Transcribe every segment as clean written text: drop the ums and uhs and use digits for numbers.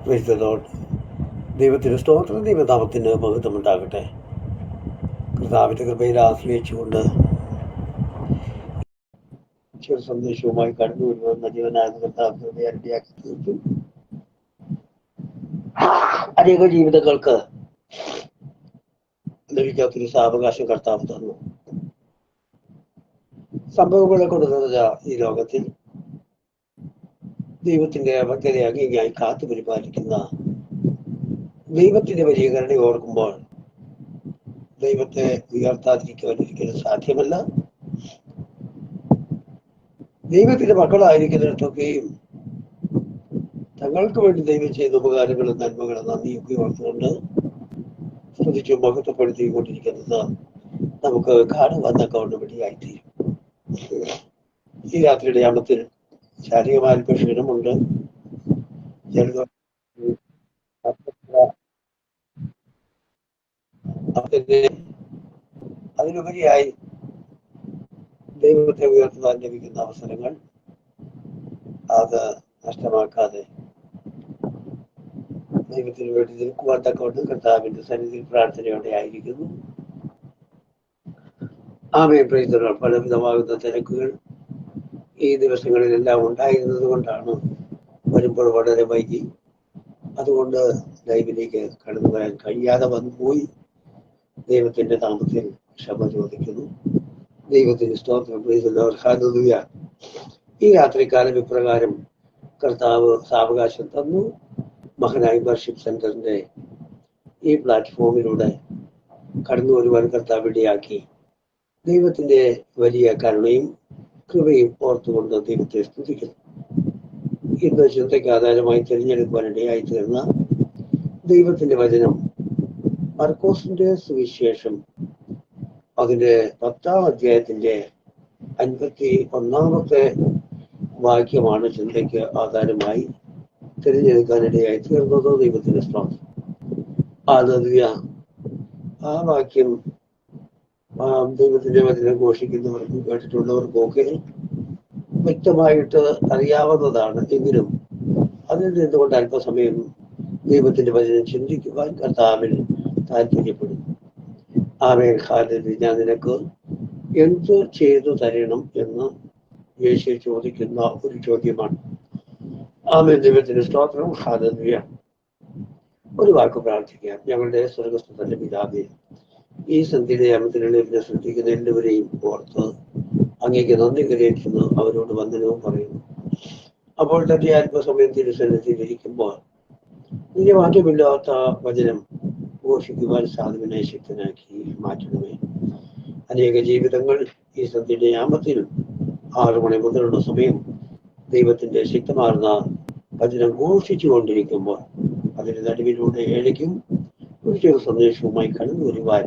Price the Lord. ദൈവത്തിന് സ്തോത്രം, ദൈവനാമത്തിന് മഹത്വമുണ്ടാകട്ടെ. കർത്താവിൻ്റെ കൃപയിൽ ആശ്രയിച്ചുകൊണ്ട് ചെറു സന്ദേശവുമായി കടന്നു വരുന്ന ജീവനായ കർത്താവ് കൃപയാക്കി തീർത്തു. അനേക ജീവിതങ്ങൾക്ക് ലഭിക്കാത്തൊരു സാവകാശം കർത്താവ് തന്നു. സംഭവങ്ങളെ കൊണ്ട് നിറഞ്ഞ ഈ ലോകത്തിൽ ദൈവത്തിന്റെ ഭക്തരെ അംഗീകായി കാത്തു പരിപാലിക്കുന്ന ദൈവത്തിന്റെ വലിയ കരുണ ഓർക്കുമ്പോൾ ദൈവത്തെ ഉയർത്താതിരിക്കുവാൻ ഒരിക്കലും സാധ്യമല്ല. ദൈവത്തിന്റെ മക്കളായിരിക്കുന്നിടത്തൊക്കെയും തങ്ങൾക്ക് വേണ്ടി ദൈവം ചെയ്ത ഉപകാരങ്ങളും നന്മകളും നന്ദിയൊക്കെ ഓർത്തുകൊണ്ട് സ്തുതിച്ചു മഹത്വപ്പെടുത്തിക്കൊണ്ടിരിക്കുന്നത് നമുക്ക് കാണുവാൻ തക്കവണ്ണം വേണ്ടിയായിത്തീരും. ഈ രാത്രിയുടെ യാമത്തിൽ ശാരീരികമായ ക്ഷീണമുണ്ട്. അതിലുപരിയായി ദൈവത്തെ ഉയർത്തുവാൻ ലഭിക്കുന്ന അവസരങ്ങൾ അത് നഷ്ടമാക്കാതെ ദൈവത്തിന് വേണ്ടി നിൽക്കുവാൻ തക്കവണ്ണം കർത്താവിന്റെ സന്നിധിയിൽ പ്രാർത്ഥനയോടെ ആയിരിക്കുന്നു. ആമേൻ. Praise the Lord. പലവിധമാകുന്ന തിരക്കുകൾ ഈ ദിവസങ്ങളിലെല്ലാം ഉണ്ടായിരുന്നത് കൊണ്ടാണ് വരുമ്പോൾ വളരെ വൈകി. അതുകൊണ്ട് ലൈവിലേക്ക് കടന്നു വരാൻ കഴിയാതെ വന്നുപോയി. ദൈവത്തിന്റെ നാമത്തിൽ ക്ഷമ ചോദിക്കുന്നു. ദൈവത്തിന് സ്തോത്രം. Price the Lord. ഹല്ലേലൂയ. ഈ രാത്രികാലം ഇപ്രകാരം കർത്താവ് സാവകാശം തന്നു. മഹനായി വർഷിപ്പ് സെന്ററിന്റെ ഈ പ്ലാറ്റ്ഫോമിലൂടെ കടന്നു വരുവാൻ കർത്താവ് ഇടയാക്കി. ദൈവത്തിന്റെ വലിയ കരുണയും കൃപയും ഓർത്തുകൊണ്ട് ദൈവത്തെ സ്തുതിക്കുന്നു. ഇന്ന് ചിന്തയ്ക്ക് ആധാരമായി തിരഞ്ഞെടുക്കുവാൻ ഇടയായി തീർന്ന ദൈവത്തിന്റെ വചനം മർക്കോസിന്റെ സുവിശേഷം അതിന്റെ 10-ാം അധ്യായത്തിന്റെ 51-ാമത്തെ വാക്യമാണ് ചിന്തയ്ക്ക് ആധാരമായി തിരഞ്ഞെടുക്കാനിടയായി തീർന്നത്. ദൈവത്തിന്റെ സ്തോത്രം. ഹല്ലേലൂയ. ആ വാക്യം ദൈവത്തിന്റെ വചനം ഘോഷിക്കുന്നവർക്കും കേട്ടിട്ടുള്ളവർക്കും ഒക്കെ വ്യക്തമായിട്ട് അറിയാവുന്നതാണ്. എങ്കിലും അതിൽ നിന്നുകൊണ്ട് അല്പസമയം ദൈവത്തിന്റെ വചനം ചിന്തിക്കുവാൻ കർത്താവിൽ താല്പര്യപ്പെടുന്നു. ആമേൻ. ഹല്ലേലൂയ. ഞാൻ നിനക്ക് എന്ത് ചെയ്തു തരണം എന്ന് യേശു ചോദിക്കുന്ന ഒരു ചോദ്യമാണ്. ആമേൻ. ദൈവത്തിന്റെ സ്തോത്രം. ഹല്ലേലൂയ. ഒരു വാക്ക് പ്രാർത്ഥിക്കാം. ഞങ്ങളുടെ സ്വർഗ്ഗസ്ഥ പിതാവേ, ഈ സന്ധ്യയുടെ യാമത്തിലുള്ള ശ്രദ്ധിക്കുന്ന എല്ലാവരെയും ഓർത്ത് അങ്ങേക്ക് നന്ദി കരയേറ്റുന്നു. അവരോട് വന്ദനവും പറയുന്നു. അപ്പോൾ തന്നെ അല്പസമയം തിരുസന്നിധിയിലിരിക്കുമ്പോൾ നിന്റെ മാറ്റമില്ലാത്ത വചനം ഘോഷിക്കുവാൻ സാധുവിനെ ശക്തനാക്കി മാറ്റണമേ. അനേക ജീവിതങ്ങൾ ഈ സന്ധ്യയുടെ യാമത്തിൽ 6 മണി മുതലുള്ള സമയം ദൈവത്തിന്റെ ശക്തമാർന്ന വചനം ഘോഷിച്ചു കൊണ്ടിരിക്കുമ്പോൾ അതിന്റെ നടുവിലൂടെ ഏഴയ്ക്കും ഒരു ചെറു സന്ദേശവുമായി കടന്നു വരുവാൻ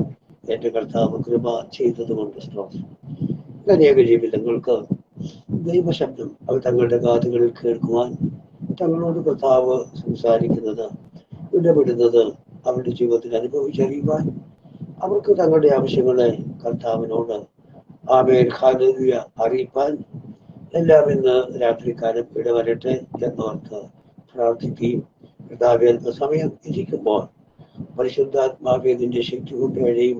എന്റെ കർത്താവ് കൃപ ചെയ്തതുകൊണ്ട് സ്തോത്രം. അനേക ജീവിതങ്ങൾക്ക് ദൈവശബ്ദം അവർ തങ്ങളുടെ കാതുകളിൽ കേൾക്കുവാൻ തങ്ങളോട് കർത്താവ് സംസാരിക്കുന്നത് ഇടപെടുന്നത് അവരുടെ ജീവിതത്തിൽ അനുഭവിച്ചറിയുവാൻ അവർക്ക് തങ്ങളുടെ ആവശ്യങ്ങളെ കർത്താവിനോട് ആമേൻ ഹല്ലേലൂയ അറിയിപ്പാൻ എല്ലാം ഇന്ന് രാത്രികാലം ഇടവരട്ടെ എന്നോർത്ത് പ്രാർത്ഥിക്കുകയും കർത്താവേ അല്പസമയം ഇരിക്കുമ്പോൾ പരിശുദ്ധാത്മാവേ നിന്റെ ശക്തി കൊണ്ട് കഴിയും.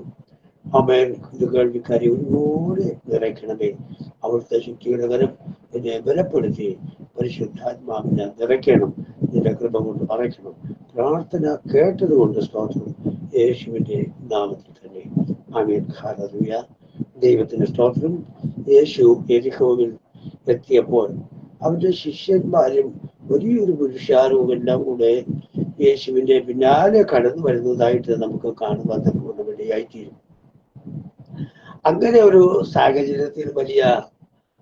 ആമേൻ. ഇത് കേൾവിക്കാരെ ഒരുപോലെ നിറയ്ക്കണമേ. അവിടുത്തെ ശക്തിയുടെ കരം എന്നെ ബലപ്പെടുത്തി പരിശുദ്ധാത്മാവിനെ നിറയ്ക്കണം. നിന്റെ കൃപ കൊണ്ട് മറയ്ക്കണം. പ്രാർത്ഥന കേട്ടത് കൊണ്ട് സ്തോത്രം. യേശുവിന്റെ നാമത്തിൽ തന്നെ ആമേൻ. ഹല്ലേലൂയ. ദൈവത്തിന്റെ സ്തോത്രം. യേശു യെരിഹോവിൽ എത്തിയപ്പോൾ അവന്റെ ശിഷ്യന്മാരും വലിയൊരു പുരുഷാരവും എല്ലാം കൂടെ യേശുവിന്റെ പിന്നാലെ കടന്നു വരുന്നതായിട്ട് നമുക്ക് കാണുവാൻ തക്കവണ്ണം ഇടയായിത്തീരും. അങ്ങനെ ഒരു സാഹചര്യത്തിൽ വലിയ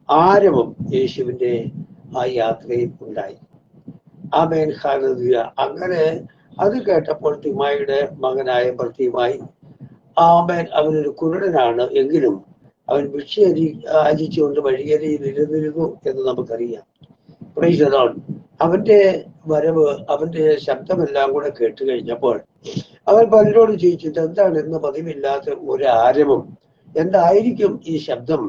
ആരവം യേശുവിന്റെ ആ യാത്രയിൽ ഉണ്ടായി. ആമേൻ. ഹല്ലേലൂയ. അങ്ങനെ അത് കേട്ടപ്പോൾ തിമായിയുടെ മകനായ ബർത്തിമായി, ആമേൻ, അവനൊരു കുരുടനാണ്. എങ്കിലും അവൻ ഭിക്ഷ യാചിച്ചുകൊണ്ട് വഴിയരിയിൽ ഇരുന്നിരുന്നു എന്ന് നമുക്കറിയാം. Price the Lord. അവന്റെ വരവ്, അവന്റെ ശബ്ദമെല്ലാം കൂടെ കേട്ട് കഴിഞ്ഞപ്പോൾ അവൻ പലരോട് ചോദിച്ചിട്ട് എന്താണ് ഇന്ന് പതിവില്ലാത്ത ഒരു ആരവം, എന്തായിരിക്കും ഈ ശബ്ദം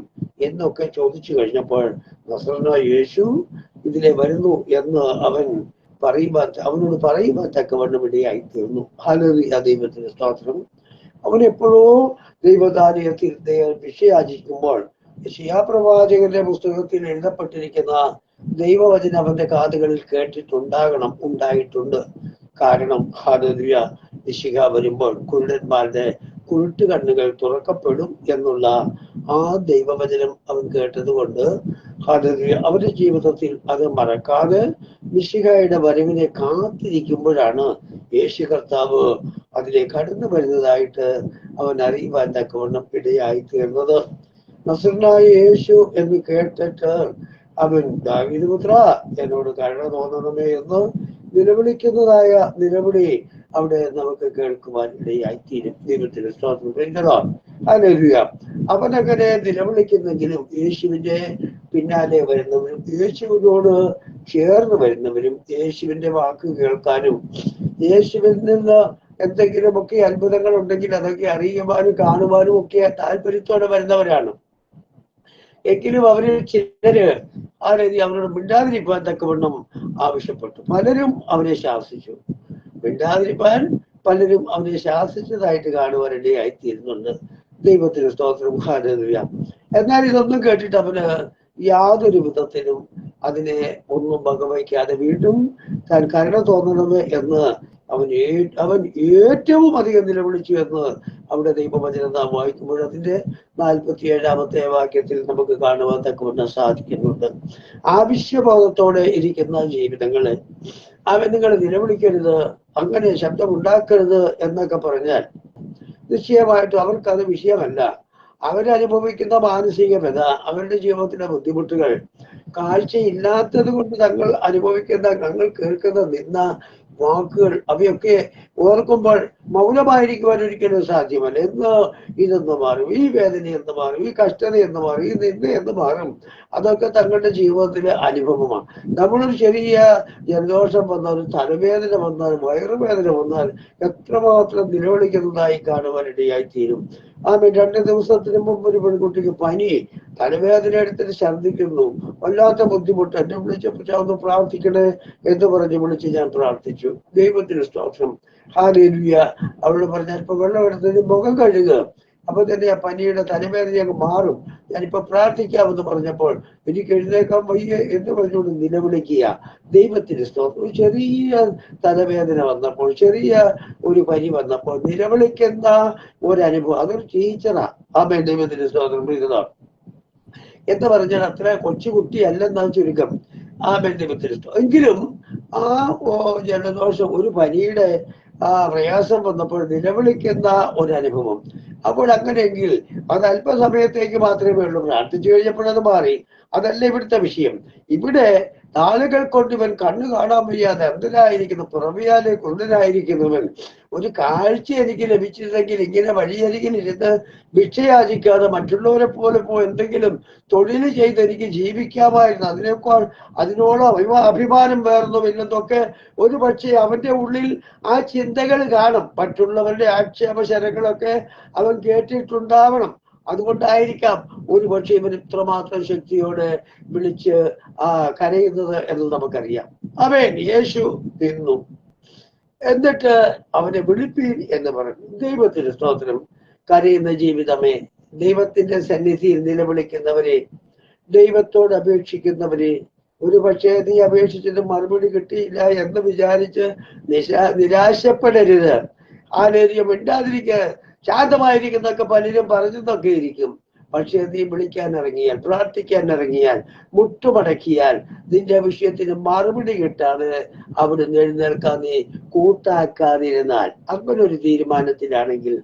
എന്നൊക്കെ ചോദിച്ചു കഴിഞ്ഞപ്പോൾ നസറേനായ യേശു ഇതിലെ വരുന്നു എന്ന് അവൻ അവനോട് പറയുവാൻ തക്കവണ്ണം ഇടയായി തീർന്നു. ഹല്ലേലൂയ, ദൈവത്തിന് സ്തോത്രം. അവനെപ്പോഴോ ദൈവകാര്യത്തിൽ വിഷയാചിക്കുമ്പോൾ യെശയ്യാപ്രവാചകന്റെ പുസ്തകത്തിൽ എഴുതപ്പെട്ടിരിക്കുന്ന ദൈവവചനം അവന്റെ കാതുകളിൽ ഉണ്ടായിട്ടുണ്ട്. കാരണം ഹല്ലേലൂയ, മിശിഹ വരുമ്പോൾ കുരുടന്മാരുടെ കുരുട്ട് കണ്ണുകൾ തുറക്കപ്പെടും എന്നുള്ള ആ ദൈവവചനം അവൻ കേട്ടതുകൊണ്ട് ഹല്ലേലൂയ, അവന്റെ ജീവിതത്തിൽ അത് മറക്കാതെ മിശിഹയുടെ വരവിനെ കാത്തിരിക്കുമ്പോഴാണ് യേശു കർത്താവ് അതിലെ കടന്നു വരുന്നതായിട്ട് അവൻ അറിയുവാൻ തക്കവണ്ണം ഇടയായി തീർന്നത്. നസറനായ യേശു എന്ന് കേട്ടിട്ട് അവൻ ദാവീദ് പുത്രാ, എന്നോട് കരുണ തോന്നണമേ എന്ന് നിലവിളിക്കുന്നതായ നിലവിളി അവിടെ നമുക്ക് കേൾക്കുവാൻ ഇടയായി തീരും. ദൈവത്തിന് സ്തോത്രം. ഹല്ലേലൂയ. അവനങ്ങനെ നിലവിളിക്കുന്നെങ്കിലും യേശുവിന്റെ പിന്നാലെ വരുന്നവരും യേശുവിനോട് ചേർന്ന് വരുന്നവരും യേശുവിന്റെ വാക്ക് കേൾക്കാനും യേശുവിൽ നിന്ന് എന്തെങ്കിലുമൊക്കെ അത്ഭുതങ്ങൾ ഉണ്ടെങ്കിൽ അതൊക്കെ അറിയുവാനും കാണുവാനും ഒക്കെ താല്പര്യത്തോടെ വരുന്നവരാണ്. എങ്കിലും അവരിൽ ചിലര് അവരോട് മിണ്ടാതിരിക്കാൻ തക്കവണ്ണം ആവശ്യപ്പെട്ടു. പലരും അവരെ ശാസിച്ചു. മിണ്ടാതിരിക്കാൻ പലരും അവരെ ശാസിച്ചതായിട്ട് കാണുവാൻ ഇടയായിത്തീരുന്നുണ്ട്. ദൈവത്തിന് സ്തോത്രം. ഹല്ലേലൂയ. എന്നാൽ ഇതൊന്നും കേട്ടിട്ട് അവന് യാതൊരു വിധത്തിലും അതിനെ ഒന്നും വകവയ്ക്കാതെ വീണ്ടും താൻ കരുണ തോന്നണമേ എന്ന് അവൻ ഏറ്റവും അധികം നിലവിളിച്ചു എന്ന് അവിടെ ദൈവവചനം നാം വായിക്കുമ്പോൾ അതിന്റെ 47-ാമത്തെ വാക്യത്തിൽ നമുക്ക് കാണുവാൻ തക്കവണ്ണം സാധിക്കുന്നുണ്ട്. ആവശ്യബോധത്തോടെ ഇരിക്കുന്ന ജീവിതങ്ങള് നിങ്ങൾ നിലവിളിക്കരുത്, അങ്ങനെ ശബ്ദമുണ്ടാക്കരുത് എന്നൊക്കെ പറഞ്ഞാൽ നിശ്ചയമായിട്ടും അവർക്കത് വിഷയമല്ല. അവരനുഭവിക്കുന്ന മാനസിക വ്യത, അവരുടെ ജീവിതത്തിലെ ബുദ്ധിമുട്ടുകൾ, കാഴ്ചയില്ലാത്തത് കൊണ്ട് ഞങ്ങൾ കേൾക്കുന്ന നിന്ന വാക്കുകൾ, അവയൊക്കെ ഓർക്കുമ്പോൾ മൗനമായിരിക്കുവാൻ ഒരിക്കലും സാധ്യമല്ല. ഇതെന്ന് മാറും, ഈ വേദന എന്ന് മാറും, ഈ കഷ്ടത എന്ന് മാറും, ഈ നിന്ന എന്ന് മാറും. അതൊക്കെ തങ്ങളുടെ ജീവിതത്തിലെ അനുഭവമാണ്. നമ്മളൊരു ചെറിയ ജലദോഷം വന്നാലും തലവേദന വന്നാലും വയറുവേദന വന്നാലും എത്രമാത്രം നിലവിളിക്കുന്നതായി കാണുവാൻ ഇടയായിത്തീരും. 2 ദിവസത്തിന് മുമ്പ് ഒരു പെൺകുട്ടിക്ക് പനി, തലവേദന എടുത്തിട്ട് ഛർദ്ദിക്കുന്നു, വല്ലാത്ത ബുദ്ധിമുട്ട്. എന്നെ വിളിച്ചപ്പോൾ ഒന്ന് പ്രാർത്ഥിക്കണേ എന്ന് പറഞ്ഞ് വിളിച്ച് ഞാൻ പ്രാർത്ഥിച്ചു. ദൈവത്തിന് സ്തോത്രം. ഹല്ലേലൂയ. അവളോട് പറഞ്ഞാൽ ഇപ്പൊ വെള്ളം എടുത്തത് മുഖം കഴുകുക, അപ്പൊ തന്നെ ആ പനിയുടെ തലവേദന അങ്ങ് മാറും, ഞാനിപ്പോ പ്രാർത്ഥിക്കാമെന്ന് പറഞ്ഞപ്പോൾ എനിക്ക് എഴുന്നേക്കാൻ വയ്യ എന്ന് പറഞ്ഞുകൊണ്ട് നിലവിളിക്കുക. ദൈവത്തിന് സ്തോത്രം. ചെറിയ തലവേദന വന്നപ്പോൾ, ചെറിയ ഒരു പനി വന്നപ്പോൾ നിലവിളിക്കുന്ന ഒരനുഭവം, അതൊരു ടീച്ചറാ. ആമേൻ. ദൈവത്തിന് സ്തോത്രം. എന്ന് പറഞ്ഞാൽ അത്ര കൊച്ചുകുട്ടിയല്ലെന്നാ ചുരുക്കം. ആമേൻ. ദൈവത്തിന് സ്തോത്രം. എങ്കിലും ആ ജലദോഷം, ഒരു പനിയുടെ പ്രയാസം വന്നപ്പോൾ നിലവിളിക്കുന്ന ഒരനുഭവം. അപ്പോൾ അങ്ങനെയെങ്കിൽ അത് അല്പസമയത്തേക്ക് മാത്രമേ ഉള്ളൂ. പ്രാർത്ഥിച്ചു കഴിഞ്ഞപ്പോഴത് മാറി. അതല്ല ഇവിടുത്തെ വിഷയം. ഇവിടെ നാളുകൾ കൊണ്ട് ഇവൻ കണ്ണു കാണാൻ വയ്യാതെ അന്ധനായിരിക്കുന്നു, പുറമെയാലെ കുരുടനായിരിക്കുന്നവൻ. ഒരു കാഴ്ച എനിക്ക് ലഭിച്ചിരുന്നെങ്കിൽ ഇങ്ങനെ വഴിയരികിൽ ഇരുന്ന് ഭിക്ഷയാചിക്കാതെ മറ്റുള്ളവരെ പോലെ എന്തെങ്കിലും തൊഴിൽ ചെയ്ത് എനിക്ക് ജീവിക്കാമായിരുന്നു. അതിനോളം അഭിമാനം വേർന്നുമില്ലെന്നൊക്കെ ഒരു പക്ഷേ അവന്റെ ഉള്ളിൽ ആ ചിന്തകൾ കാണും. മറ്റുള്ളവരുടെ ആക്ഷേപശരങ്ങളൊക്കെ അവൻ കേട്ടിട്ടുണ്ടാവണം. അതുകൊണ്ടായിരിക്കാം ഒരു പക്ഷേ ഇവൻ ഇത്രമാത്രം ശക്തിയോടെ വിളിച്ച് കരയുന്നത് എന്ന് നമുക്കറിയാം. അവൻ യേശു നിന്നു, എന്നിട്ട് അവനെ വിളിപ്പീൻ എന്ന് പറഞ്ഞു. ദൈവത്തിന് സ്തോത്രം. കരയുന്ന ജീവിതമേ, ദൈവത്തിന്റെ സന്നിധിയിൽ നിലവിളിക്കുന്നവരെ, ദൈവത്തോട് അപേക്ഷിക്കുന്നവരെ, ഒരു പക്ഷേ നീ അപേക്ഷിച്ചിട്ട് മറുപടി കിട്ടിയില്ല എന്ന് വിചാരിച്ച് നിരാശപ്പെടരുത്. ആരെയും മിണ്ടാതിരിക്കുക, ശാന്തമായിരിക്കുന്നൊക്കെ പലരും പറഞ്ഞതൊക്കെ ഇരിക്കും. പക്ഷെ നീ വിളിക്കാൻ ഇറങ്ങിയാൽ, പ്രാർത്ഥിക്കാൻ ഇറങ്ങിയാൽ, മുട്ടുമടക്കിയാൽ നിന്റെ വിഷയത്തിന് മറുപടി കിട്ടാതെ അവിടുന്ന് എഴുന്നേൽക്കാൻ നീ കൂട്ടാക്കാതിരുന്നാൽ, അങ്ങനെ ഒരു തീരുമാനത്തിലാണെങ്കിൽ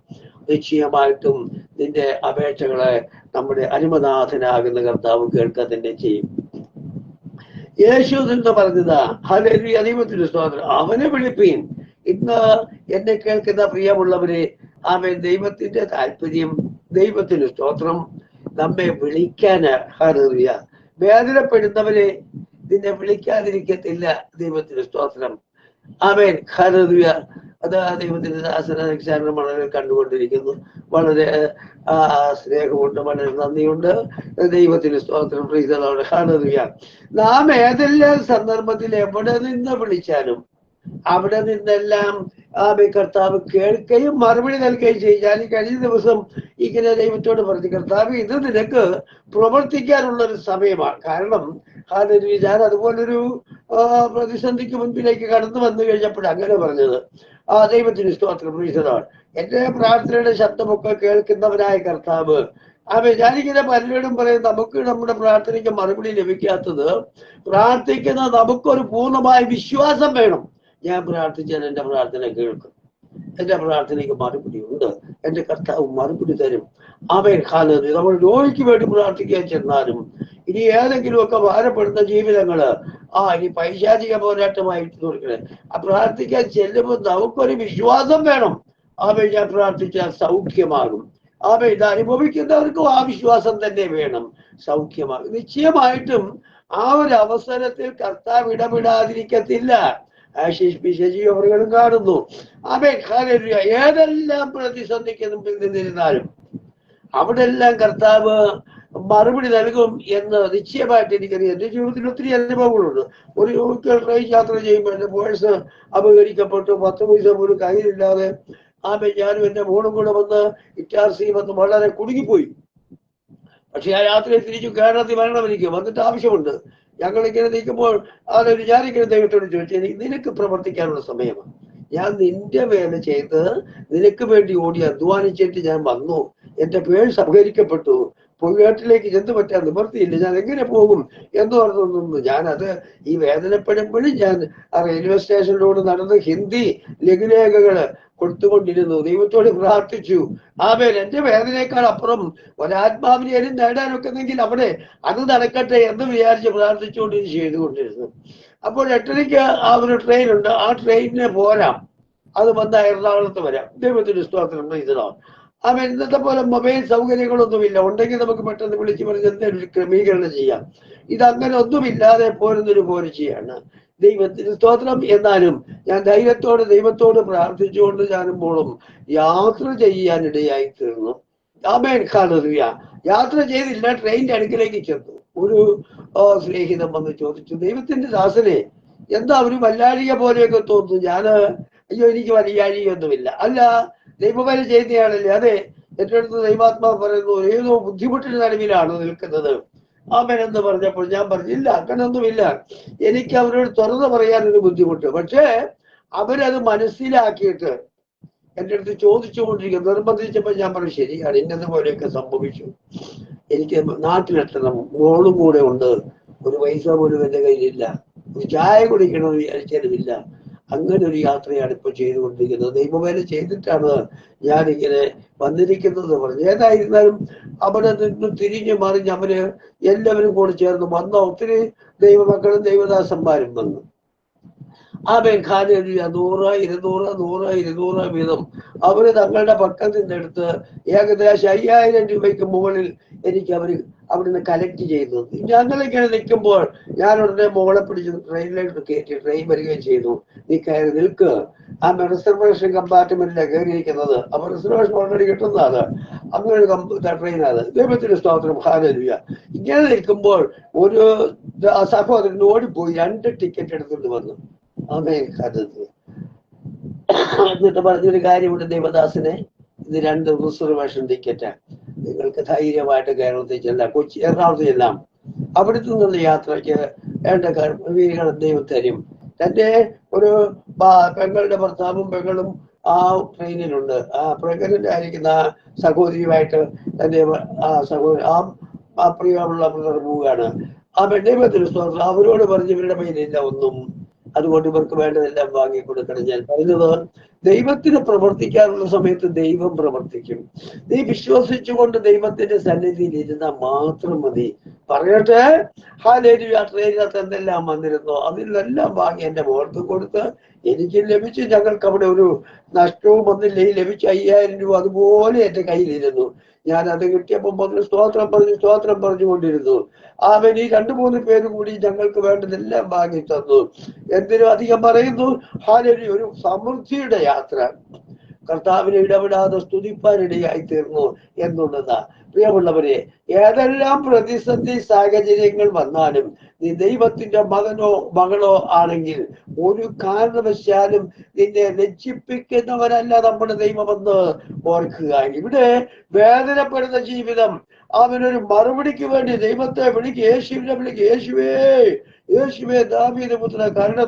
നിശ്ചയമായിട്ടും നിന്റെ അപേക്ഷകളെ നമ്മുടെ അനുമനാഥനാകുന്ന കർത്താവ് കേൾക്കുക തന്നെ ചെയ്യും. യേശു നിന്ന് പറഞ്ഞതാ. ഹല്ലേലൂയ. ദൈവത്തിന്റെ സ്തോത്രം. അവനെ വിളിപ്പീൻ. ഇന്ന് എന്നെ കേൾക്കുന്ന പ്രിയമുള്ളവരെ, ആമേൻ. ദൈവത്തിന്റെ താല്പര്യം, ദൈവത്തിന് സ്തോത്രം, നമ്മെ വിളിക്കാന്. ഹല്ലേലൂയ. വേദനപ്പെടുന്നവരെ നിന്നെ വിളിക്കാതിരിക്കത്തില്ല. ദൈവത്തിന് സ്തോത്രം. ആമേൻ. ഹല്ലേലൂയ. അത് ദൈവത്തിന്റെ ദാസന വളരെ കണ്ടുകൊണ്ടിരിക്കുന്നു. വളരെ സ്നേഹമുണ്ട്, വളരെ നന്ദിയുണ്ട്. ദൈവത്തിന് സ്തോത്രം. Price the Lord. ഹല്ലേലൂയ. നാം ഏതെല്ലാം സന്ദർഭത്തിൽ എവിടെ നിന്ന് വിളിച്ചാലും അവിടെ നിന്നെല്ലാം കർത്താവ് കേൾക്കുകയും മറുപടി നൽകുകയും ചെയ്യും. ഞാൻ കഴിഞ്ഞ ദിവസം ഇങ്ങനെ ദൈവത്തോട് പറഞ്ഞു, കർത്താവ് ഇത് നിനക്ക് പ്രവർത്തിക്കാനുള്ള ഒരു സമയമാണ്. കാരണം ഞാൻ അതുപോലൊരു പ്രതിസന്ധിക്ക് മുൻപിലേക്ക് കടന്നു വന്നു കഴിഞ്ഞപ്പോൾ അങ്ങനെ പറഞ്ഞത്. ദൈവത്തിന് സ്തോത്രം. എന്റെ പ്രാർത്ഥനയുടെ ശബ്ദമൊക്കെ കേൾക്കുന്നവനായ കർത്താവ് ഞാനിങ്ങനെ പലരോടും പറയും, നമുക്ക് നമ്മുടെ പ്രാർത്ഥനയ്ക്ക് മറുപടി ലഭിക്കാത്തത് പ്രാർത്ഥിക്കുന്ന നമുക്കൊരു പൂർണ്ണമായ വിശ്വാസം വേണം. ഞാൻ പ്രാർത്ഥിച്ചാൽ എന്റെ പ്രാർത്ഥന കേൾക്കും, എന്റെ പ്രാർത്ഥനയ്ക്ക് മറുപടി ഉണ്ട്, എന്റെ കർത്താവ് മറുപടി തരും. ആമേൻ. ഹല്ലേലൂയ. നമ്മൾ രോഗിക്ക് വേണ്ടി പ്രാർത്ഥിക്കാൻ ചെന്നാലും ഇനി ഏതെങ്കിലുമൊക്കെ ഭാരപ്പെടുന്ന ജീവിതങ്ങള് ഇനി പൈശാചിക പോരാട്ടമായിട്ട് കൊടുക്കണേ, പ്രാർത്ഥിക്കാൻ ചെല്ലുമ്പോൾ നമുക്കൊരു വിശ്വാസം വേണം. ആമേൻ. ഞാൻ പ്രാർത്ഥിച്ചാൽ സൗഖ്യമാകും. ആമേൻ. ഇത് അനുഭവിക്കുന്നവർക്കും ആ വിശ്വാസം തന്നെ വേണം, സൗഖ്യമാകും. നിശ്ചയമായിട്ടും ആ ഒരു അവസരത്തിൽ കർത്താവ് ഇടപെടാതിരിക്കത്തില്ല. ആശീഷ് പിശാചി അവர்களுം കാണുന്നു. ആമേൻ. ഹല്ലേലൂയ. ഏതെല്ലാം പ്രതിസന്ധിക്ക് മുമ്പിൽ നിന്നിരുന്നാലും അവിടെ എല്ലാം കർത്താവ് മറുപടി നൽകും എന്ന് നിശ്ചയമായിട്ട് എനിക്കറിയാം. എന്റെ ജീവിതത്തിൽ ഒത്തിരി അനുഭവങ്ങളുണ്ട്. ഒരു ട്രെയിൻ യാത്ര ചെയ്യുമ്പോൾ എന്റെ പേഴ്സ് അപഹരിക്കപ്പെട്ടു, 10 പൈസ പോലും കയ്യിലില്ലാതെ ഞാനും എന്റെ മോളും കൂടെ വന്ന് ഇറ്റാർസി വന്ന് വളരെ കുടുങ്ങിപ്പോയി. പക്ഷെ ആ യാത്രയിൽ തിരിച്ചു കേരളത്തിൽ വരണം, എനിക്ക് വന്നിട്ട് ആവശ്യമുണ്ട്. ഞങ്ങളിങ്ങനെ നിൽക്കുമ്പോൾ ഞാനിങ്ങനെ ദൈവത്തോട് ചോദിച്ചു, നിനക്ക് പ്രവർത്തിക്കാനുള്ള സമയമാണ്. ഞാൻ നിന്റെ വേല ചെയ്ത് നിനക്ക് വേണ്ടി ഓടി അധ്വാനിച്ചിട്ട് ഞാൻ വന്നു. എന്റെ പേഴ്സ് അപഹരിക്കപ്പെട്ടു, വീട്ടിലേക്ക് ചെന്ന് പറ്റാൻ നിവർത്തിയില്ല, ഞാൻ എങ്ങനെ പോകും എന്ന് പറഞ്ഞൊന്നും ഞാനത് ഈ വേദനപ്പെടുമ്പോഴും ഞാൻ റെയിൽവേ സ്റ്റേഷനിലൂടെ നടന്ന് ഹിന്ദി ലഘുലേഖകള് കൊടുത്തുകൊണ്ടിരുന്നു, ദൈവത്തോട് പ്രാർത്ഥിച്ചു. എന്റെ വേദനയേക്കാൾ അപ്പുറം ഒരാത്മാവിനെ നേടാനൊക്കെന്നെങ്കിൽ അവിടെ അത് നടക്കട്ടെ എന്ന് വിചാരിച്ച് പ്രാർത്ഥിച്ചുകൊണ്ട് ഇത് ചെയ്തുകൊണ്ടിരുന്നു. അപ്പോൾ 8:30 ഒരു ട്രെയിൻ ഉണ്ട്, ആ ട്രെയിനിന് പോരാം, അത് വന്ന എറണാകുളത്ത് വരാം. ദൈവത്തിന്റെ സ്തോത്രം. ഇതാണ് ഇന്നത്തെ പോലെ മൊബൈൽ സൗകര്യങ്ങളൊന്നുമില്ല. ഉണ്ടെങ്കിൽ നമുക്ക് പെട്ടെന്ന് വിളിച്ച് പറഞ്ഞ് എന്തെങ്കിലും ഒരു ക്രമീകരണം ചെയ്യാം. ഇതങ്ങനെ ഒന്നുമില്ലാതെ പോരുന്നൊരു പോരിച്ചയാണ്. ദൈവത്തിന് സ്തോത്രം. എന്നാലും ഞാൻ ധൈര്യത്തോടെ ദൈവത്തോട് പ്രാർത്ഥിച്ചുകൊണ്ട് ഞാനുമ്പോഴും യാത്ര ചെയ്യാനിടയായി തീർന്നു. ആമേൻ. ഹല്ലേലൂയ. യാത്ര ചെയ്തില്ല, ട്രെയിനിന്റെ അടുക്കിലേക്ക് ചെന്നു. ഒരു സ്നേഹിതൻ വന്ന് ചോദിച്ചു, ദൈവത്തിന്റെ ദാസനെ എന്താ ഒരു വല്ലാഴിക പോലെയൊക്കെ തോന്നുന്നു? അയ്യോ എനിക്ക് വല്ലാഴികയൊന്നുമില്ല. അല്ല, ദൈവവേല ചെയ്യുന്നയാളല്ലേ? അതെ. എന്റെ അടുത്ത് ദൈവാത്മാവ് പറയുന്നു, ഏതോ ബുദ്ധിമുട്ടിന്റെ നടുവിലാണ് നിൽക്കുന്നത്. ആമേൻ എന്ന് പറഞ്ഞപ്പോൾ ഞാൻ പറഞ്ഞില്ല, അങ്ങനൊന്നുമില്ല. എനിക്ക് അവരോട് തുറന്നു പറയാനൊരു ബുദ്ധിമുട്ട്. പക്ഷേ അവരത് മനസ്സിലാക്കിയിട്ട് എന്റെ അടുത്ത് ചോദിച്ചുകൊണ്ടിരിക്കും, നിർബന്ധിച്ചപ്പോൾ ഞാൻ പറഞ്ഞു, ശരിയാണ്, ഇന്നതുപോലെയൊക്കെ സംഭവിച്ചു, എനിക്ക് നാട്ടിലെത്തണം, മോളും കൂടെ ഉണ്ട്, ഒരു പൈസ പോലും എന്റെ കയ്യിലില്ല, ഒരു ചായ കുടിക്കണമെന്ന് വിചാരിച്ചാലുമില്ല. അങ്ങനെ ഒരു യാത്രയാണ് ഇപ്പൊ ചെയ്തുകൊണ്ടിരിക്കുന്നത്. ദൈവവേല ചെയ്തിട്ടാണ് ഞാനിങ്ങനെ വന്നിരിക്കുന്നത് പറഞ്ഞു. ഏതായിരുന്നാലും അവിടെ നിന്ന് തിരിഞ്ഞു മറിഞ്ഞ് അവര് എല്ലാവരും കൂടെ ചേർന്ന് വന്ന ഒത്തിരി ദൈവമക്കളും ദൈവദാസന്മാരും വന്നു. ആമേൻ. ഹല്ലേലൂയ. 100, 200, 100, 200 വീതം അവര് തങ്ങളുടെ പക്കൽ നിന്നെടുത്ത് ഏകദേശം 5000 രൂപയ്ക്ക് മുകളിൽ എനിക്ക് അവര് അവിടുന്ന് കലക്ട് ചെയ്തു. ഞങ്ങളിങ്ങനെ നിൽക്കുമ്പോൾ ഞാൻ ഉടനെ മോളെ പിടിച്ച് ട്രെയിനിലേക്ക് കയറ്റി. ട്രെയിൻ വരികയും ചെയ്തു. നീ കയറി നിൽക്ക്. റിസർവേഷൻ കമ്പാർട്ട്മെന്റിലാണ് കയറിയിരിക്കുന്നത്. അപ്പൊ റിസർവേഷൻ ഓൾറെഡി കിട്ടുന്നതാണ്. അങ്ങനെ ഒരു ട്രെയിനാണ്. ദൈവത്തിന്റെ സ്തോത്രം. ഹല്ലേലൂയ. ഇങ്ങനെ നിൽക്കുമ്പോൾ ഒരു സഹോദരൻ ഓടിപ്പോയി 2 ടിക്കറ്റ് എടുത്തുകൊണ്ട് വന്നു. ആമേൻ. ഹല്ലേലൂയ. എന്നിട്ട് പറഞ്ഞൊരു കാര്യമുണ്ട്, ദേവദാസനെ, ഇത് 2 റിസർവേഷൻ ടിക്കറ്റാണ്. നിങ്ങൾക്ക് ധൈര്യമായിട്ട് കേരളത്തിൽ ചെല്ലാം, എറണാകുളത്ത് ചെല്ലാം. അവിടുത്തെ നിന്നുള്ള യാത്രയ്ക്ക് വേണ്ട ക്രമീകരണം ദൈവം തരും. തന്റെ ഒരു പെങ്ങളുടെ ഭർത്താവും പെങ്ങളും ആ ട്രെയിനിലുണ്ട്. പ്രഗ്നന്റ് ആയിരിക്കുന്ന സഹോദരിയുമായിട്ട് തന്റെ സഹോദരി പ്രിയമുള്ള ബ്രദർ പോവുകയാണ്. ദൈവത്തിന് സ്തോത്രം. അവരോട് പറഞ്ഞ് ഇവരുടെ കയ്യിലില്ല ഒന്നും, അതുകൊണ്ട് ഇവർക്ക് വേണ്ടതെല്ലാം വാങ്ങിക്കൊടുക്കണം. ഞാൻ പറയുന്നത്, ദൈവത്തിന് പ്രവർത്തിക്കാനുള്ള സമയത്ത് ദൈവം പ്രവർത്തിക്കും. നീ വിശ്വസിച്ചുകൊണ്ട് ദൈവത്തിന്റെ സന്നിധിയിൽ ഇരുന്നാൽ മാത്രം മതി. പറയട്ടെ, ഹാലേലുയ. ട്രെയിനകത്ത് എന്തെല്ലാം വന്നിരുന്നോ അതിലെല്ലാം വാങ്ങി എന്റെ മോൾക്ക് കൊടുത്ത് എനിക്ക് ലഭിച്ചു. ഞങ്ങൾക്ക് അവിടെ ഒരു നഷ്ടവും വന്നില്ല. ഈ ലഭിച്ച 5000 രൂപ അതുപോലെ എന്റെ കയ്യിലിരുന്നു. ഞാൻ അത് കിട്ടിയപ്പോൾ മുതൽ സ്തോത്രം പറഞ്ഞുകൊണ്ടിരുന്നു. അവൻ ഈ 2-3 പേര് കൂടി ഞങ്ങൾക്ക് വേണ്ടതെല്ലാം വാങ്ങി തന്നു. എന്തിനും അധികം പറയുന്നു, ഹാലേലുയ. ഒരു സമൃദ്ധിയുടെ യാത്ര കർത്താവിനെ ഇടപെടാതെ സ്തുതിപ്പാനിടയായി തീർന്നു എന്നുള്ളതാ. പ്രിയമുള്ളവരെ, ഏതെല്ലാം പ്രതിസന്ധി സാഹചര്യങ്ങൾ വന്നാലും നീ ദൈവത്തിന്റെ മകനോ മകളോ ആണെങ്കിൽ ഒരു കാരണവശാലും നിന്നെ ലജ്ജിപ്പിക്കുന്നവരല്ല നമ്മുടെ ദൈവമെന്ന് ഓർക്കുക. ഇവിടെ വേദനപ്പെടുന്ന ജീവിതം, അവനൊരു മറുപടിക്ക് വേണ്ടി ദൈവത്തെ വിളിക്കുക, യേശുവിനെ വിളിക്കുക. യേശുവേ, യേശുവേ, ദാവീദ് പുത്ര, കരുണ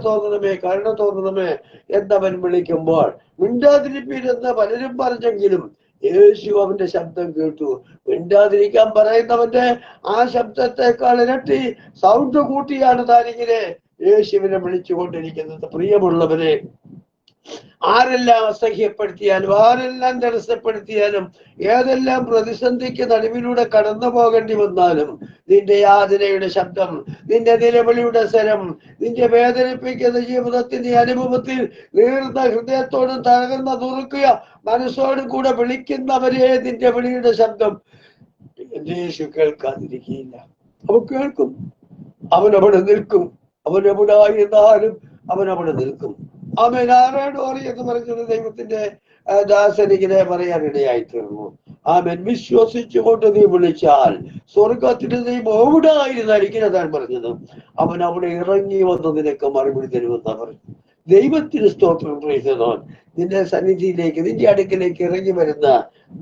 തോന്നണമേ എന്നവൻ വിളിക്കുമ്പോൾ മിണ്ടാതിരിപ്പീരെന്ന് പലരും പറഞ്ഞെങ്കിലും യേശു അവന്റെ ശബ്ദം കേട്ടു. മിണ്ടാതിരിക്കാൻ പറയുന്നവന്റെ ആ ശബ്ദത്തെക്കാൾ ഇരട്ടി സൗണ്ട് കൂട്ടിയാണ് താനിങ്ങനെ യേശുവിനെ വിളിച്ചുകൊണ്ടിരിക്കുന്നത്. പ്രിയമുള്ളവരെ, ആരെല്ലാം അസഹ്യപ്പെടുത്തിയാലും ആരെല്ലാം തടസ്സപ്പെടുത്തിയാലും ഏതെല്ലാം പ്രതിസന്ധിക്ക് നടുവിലൂടെ കടന്നു പോകേണ്ടി വന്നാലും നിന്റെ യാതനയുടെ ശബ്ദം, നിന്റെ നിലവിളിയുടെ സ്വരം, നിന്റെ വേദനിപ്പിക്കുന്ന ജീവിതത്തിന്റെ അനുഭവത്തിൽ നീർന്ന ഹൃദയത്തോടും തകർന്ന നുറുക്കുക മനസ്സോടും കൂടെ വിളിക്കുന്നവരെ നിന്റെ വിളിയുടെ ശബ്ദം യേശു കേൾക്കാതിരിക്കുകയില്ല. അവൻ കേൾക്കും, അവനവിടെ നിൽക്കും. അവനെവിടായിരുന്നാലും അവനവിടെ നിൽക്കും. ആമേൻ. ആരോടോറി എന്ന് പറഞ്ഞത് ദൈവത്തിന്റെ ദാസനിങ്ങനെ പറയാനിടയായി തീർന്നു. ആമേൻ. വിശ്വസിച്ചുകൊണ്ട് നീ വിളിച്ചാൽ സ്വർഗത്തിന്റെ ദൈവം എവിടായിരുന്നായിരിക്കും താൻ പറഞ്ഞത്. അവൻ അവിടെ ഇറങ്ങി വന്ന് നിനക്ക് മറുപടി തരുമെന്നാ പറഞ്ഞു. ദൈവത്തിന് സ്തോത്രം. പ്രൈസലോർഡ്. നിന്റെ സന്നിധിയിലേക്ക്, നിന്റെ അടുക്കിലേക്ക് ഇറങ്ങി വരുന്ന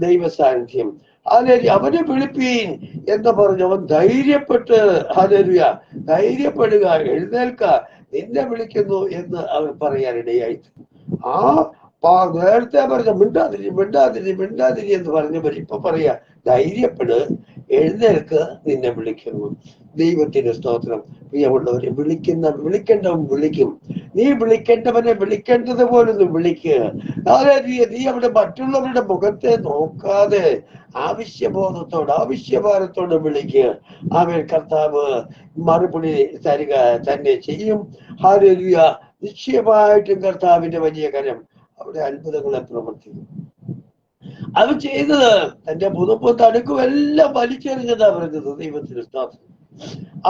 ദൈവ സാന്നിധ്യം. ഹല്ലേലൂയ. അവനെ വിളിപ്പീൻ എന്ന് പറഞ്ഞു. അവൻ ധൈര്യപ്പെട്ട്, ഹല്ലേലൂയ, ധൈര്യപ്പെടുക, എഴുന്നേൽക്ക, നിന്നെ വിളിക്കുന്നു എന്ന് അവൻ പറയാനിടയായി. ആ നേരത്തെ പറഞ്ഞ മിണ്ടാതിരി എന്ന് പറഞ്ഞവർ ഇപ്പൊ പറയാ, ധൈര്യപ്പെട്, എഴുന്നേൽക്ക്, നിന്നെ വിളിക്കുന്നു. ദൈവത്തിന്റെ സ്തോത്രം. പ്രിയമുള്ളവരെ, വിളിക്കേണ്ടവൻ വിളിക്കും. നീ വിളിക്കേണ്ടവനെ വിളിക്കേണ്ടത് പോലൊന്ന് വിളിക്കുക. നീ അവിടെ മറ്റുള്ളവരുടെ മുഖത്തെ നോക്കാതെ ആവശ്യഭാരത്തോടെ വിളിക്കുക. അവൻ കർത്താവ് മറുപടി തരിക തന്നെ ചെയ്യും. ഹല്ലേലൂയ. നിശ്ചയമായിട്ടും കർത്താവിന്റെ വലിയ കരം അവിടെ അത്ഭുതങ്ങളെ പ്രവർത്തിക്കും. അവൻ ചെയ്തത് തന്റെ പുതുപ്പും തടുക്കും എല്ലാം വലിച്ചെറിഞ്ഞതാ പറഞ്ഞത്. ദൈവത്തിന് സ്തോത്രം.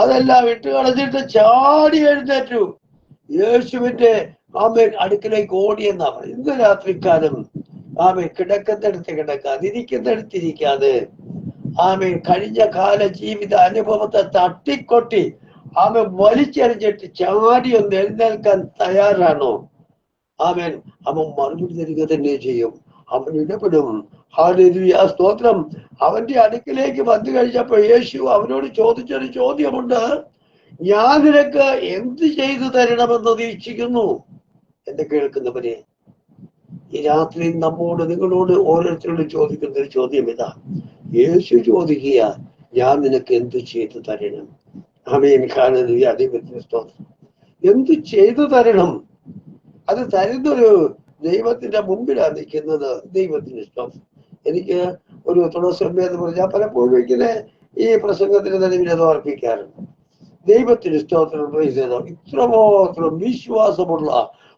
അതെല്ലാം ഇട്ട് കളഞ്ഞിട്ട് ചാടി എഴുന്നേറ്റു യേശുവിന്റെ ആമേൻ അടുക്കിലേക്ക് ഓടിയെന്നാ പറയും. ഇന്ന് രാത്രിക്കാലം ആമേൻ കിടക്കുന്നിടത്ത് കിടക്കാതെ, ഇരിക്കുന്നിടത്തിരിക്കാതെ, ആമേൻ കഴിഞ്ഞ കാല ജീവിത അനുഭവത്തെ തട്ടിക്കൊട്ടി ആമേൻ വലിച്ചെറിഞ്ഞിട്ട് ചാടി ഒന്ന് എഴുന്നേൽക്കാൻ തയ്യാറാണോ? ആമേൻ. അവൻ മറുപടി തരിക തന്നെ ചെയ്യും. അവൻ ഇടപെടും. ഹല്ലേലൂയ. സ്തോത്രം. അവന്റെ അടുക്കിലേക്ക് വന്നു കഴിഞ്ഞപ്പോൾ യേശു അവനോട് ചോദിച്ചൊരു ചോദ്യമുണ്ട്. ഞാൻ നിനക്ക് എന്ത് ചെയ്തു തരണമെന്ന് നീ ഇച്ഛിക്കുന്നു? എന്നെ കേൾക്കുന്നവരെ, ഈ രാത്രി നിങ്ങളോട് ഓരോരുത്തരോട് ചോദിക്കുന്ന ഒരു ചോദ്യം ഇതാ. യേശു ചോദിക്കുക, ഞാൻ നിനക്ക് എന്ത് ചെയ്തു തരണം? ആമേൻ. ഹല്ലേലൂയ. ദൈവത്തിന്റെ സ്തോത്രം. എന്ത് ചെയ്തു തരണം? അത് തരുന്നൊരു ദൈവത്തിന്റെ മുമ്പിലാണ് നിൽക്കുന്നത്. ദൈവത്തിന് സ്തോത്രം. എനിക്ക് ഒരു തുളസമ്മ എന്ന് പറഞ്ഞാൽ പലപ്പോഴും ഇങ്ങനെ ഈ പ്രസംഗത്തിന് നടുവിൽ അത് ഓർപ്പിക്കാറുണ്ട്. ദൈവത്തിന് സ്തോത്രം. ഇത്രമാത്രം വിശ്വാസമുള്ള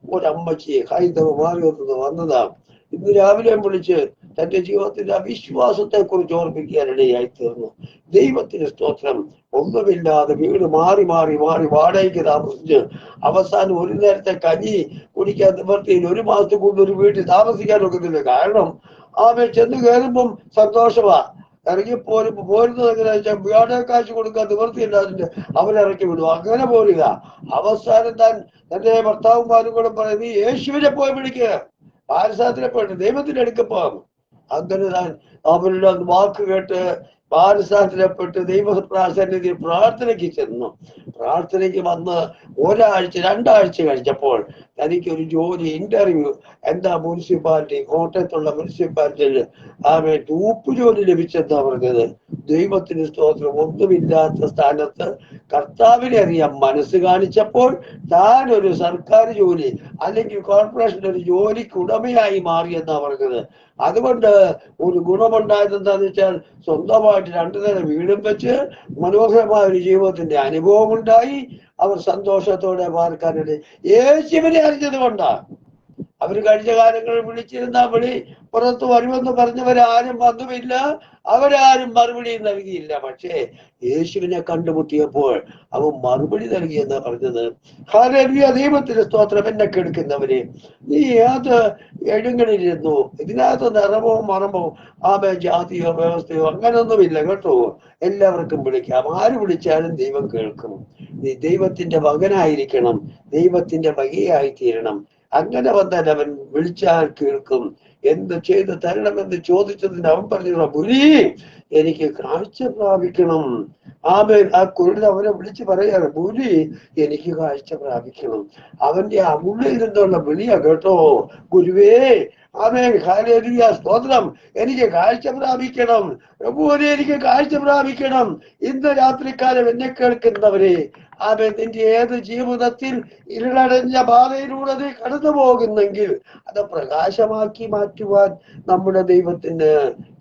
ഒരമ്മച്ചിയെ ഹൈന്ദവ മാറിയൊന്ന് വന്നതാണ്. ഇന്ന് രാവിലെ വിളിച്ച് തന്റെ ജീവിതത്തിന്റെ അവിശ്വാസത്തെ കുറിച്ച് ഓർമ്മിക്കാനിടയായി തീർന്നു. ദൈവത്തിന് സ്തോത്രം. ഒന്നുമില്ലാതെ വീട് മാറി വാടകയ്ക്ക് താമസിച്ച് അവസാനം ഒരു നേരത്തെ കഞ്ഞി കുടിക്കാൻ നിവർത്തിയിൽ 1 മാസത്തിൽ കൂടുതൽ ഒരു വീട്ടിൽ താമസിക്കാൻ ഒക്കത്തില്ല. കാരണം ആമേ ചെന്ന് കയറുമ്പം സന്തോഷമാ, പോരുന്നത് എങ്ങനെ വെച്ചാൽ വാടക കാശ് കൊടുക്കാൻ നിവർത്തിയില്ലാതിന്റെ അവരിറക്കി വിടും. അങ്ങനെ പോരുക. അവസാനം തന്റെ ഭർത്താവുമാരും കൂടെ പറയും, നീ യേശുവിനെ പോയി വിളിക്കുക, പാരസാത്തിനെ പോയിട്ട് ദൈവത്തിന്റെ അടുക്കപ്പോകും. അങ്ങനെ അവരുടെ വാക്ക് കേട്ട് പാരസാത്തിനെപ്പെട്ട് ദൈവസന്നിധിയിൽ പ്രാർത്ഥനയ്ക്ക് ചെന്നു. പ്രാർത്ഥനയ്ക്ക് വന്ന് 1 ആഴ്ച 2 ആഴ്ച കഴിഞ്ഞപ്പോൾ തനിക്കൊരു ജോലി ഇന്റർവ്യൂ കോട്ടയത്തുള്ള മുനിസിപ്പാലിറ്റിയിൽ തൂപ്പ് ജോലി ലഭിച്ചെന്നാ പറഞ്ഞത്. ദൈവത്തിന് സ്തോത്രം. ഒന്നുമില്ലാത്ത സ്ഥാനത്ത് കർത്താവിനെ അറിയാം. മനസ്സ് കാണിച്ചപ്പോൾ താൻ ഒരു സർക്കാർ ജോലി അല്ലെങ്കിൽ കോർപ്പറേഷൻ ഒരു ജോലിക്ക് ഉടമയായി മാറിയെന്നാ പറഞ്ഞത്. അതുകൊണ്ട് ഒരു ഗുണമുണ്ടായത് എന്താന്ന് വെച്ചാൽ സ്വന്തമായിട്ട് 2 നില വീടും വെച്ച് മനോഹരമായ ഒരു ജീവിതത്തിന്റെ അനുഭവം ഉണ്ടായി. അവർ സന്തോഷത്തോടെ പാർക്കാനുണ്ട്. യേശുവിനെ അറിഞ്ഞത് കൊണ്ടാ. അവര് കഴിഞ്ഞ കാലങ്ങളിൽ വിളിച്ചിരുന്ന വിളി പുറത്തു വരുമെന്ന് പറഞ്ഞവരാരും വന്നുമില്ല, അവരാരും മറുപടി നൽകിയില്ല. പക്ഷേ യേശുവിനെ കണ്ടുമുട്ടിയപ്പോൾ അവൻ മറുപടി നൽകിയെന്നാ പറഞ്ഞത്. ഹല്ലേലൂയ, ദൈവത്തിന്റെ സ്തോത്രം. എന്നെ കേൾക്കുന്നവരെ, നീ ഏത് എഴുങ്ങളിലിരുന്നു, ഇതിനകത്ത് നിറമോ മറമോ ജാതിയോ വ്യവസ്ഥയോ അങ്ങനൊന്നുമില്ല കേട്ടോ. എല്ലാവർക്കും വിളിക്കാം. ആര് വിളിച്ചാലും ദൈവം കേൾക്കും. നീ ദൈവത്തിന്റെ മകനായിരിക്കണം, ദൈവത്തിന്റെ മകയായി തീരണം. അങ്ങനെ വന്നാൽ അവൻ വിളിച്ചാൽ കേൾക്കും. എന്ത് ചെയ്ത് തരണമെന്ന് ചോദിച്ചതിന് അവൻ പറഞ്ഞു, പുലി എനിക്ക് കാഴ്ച പ്രാപിക്കണം. ആമേൻ. ആ കുരുടൻ അവനെ വിളിച്ച് പറയാണ്, പുലി എനിക്ക് കാഴ്ച പ്രാപിക്കണം. അവന്റെ ആ ഉള്ളിൽ നിന്നുള്ള വിളിയാ കേട്ടോ, ഗുരുവേ. ആമേൻ. ഹല്ലേലൂയ, സ്തോത്രം. എനിക്ക് കാഴ്ച പ്രാപിക്കണം പ്രഭുവിനെ, എനിക്ക് കാഴ്ച പ്രാപിക്കണം. ഇന്ന് രാത്രിക്കാലം എന്നെ കേൾക്കുന്നവരെ, ആമേൻ, നിന്റെ ഏത് ജീവിതത്തിൽ ഇരുളടഞ്ഞ പാതയിലൂടെ നീ കടന്നു പോകുന്നെങ്കിൽ അത് പ്രകാശമാക്കി മാറ്റുവാൻ നമ്മുടെ ദൈവത്തിന്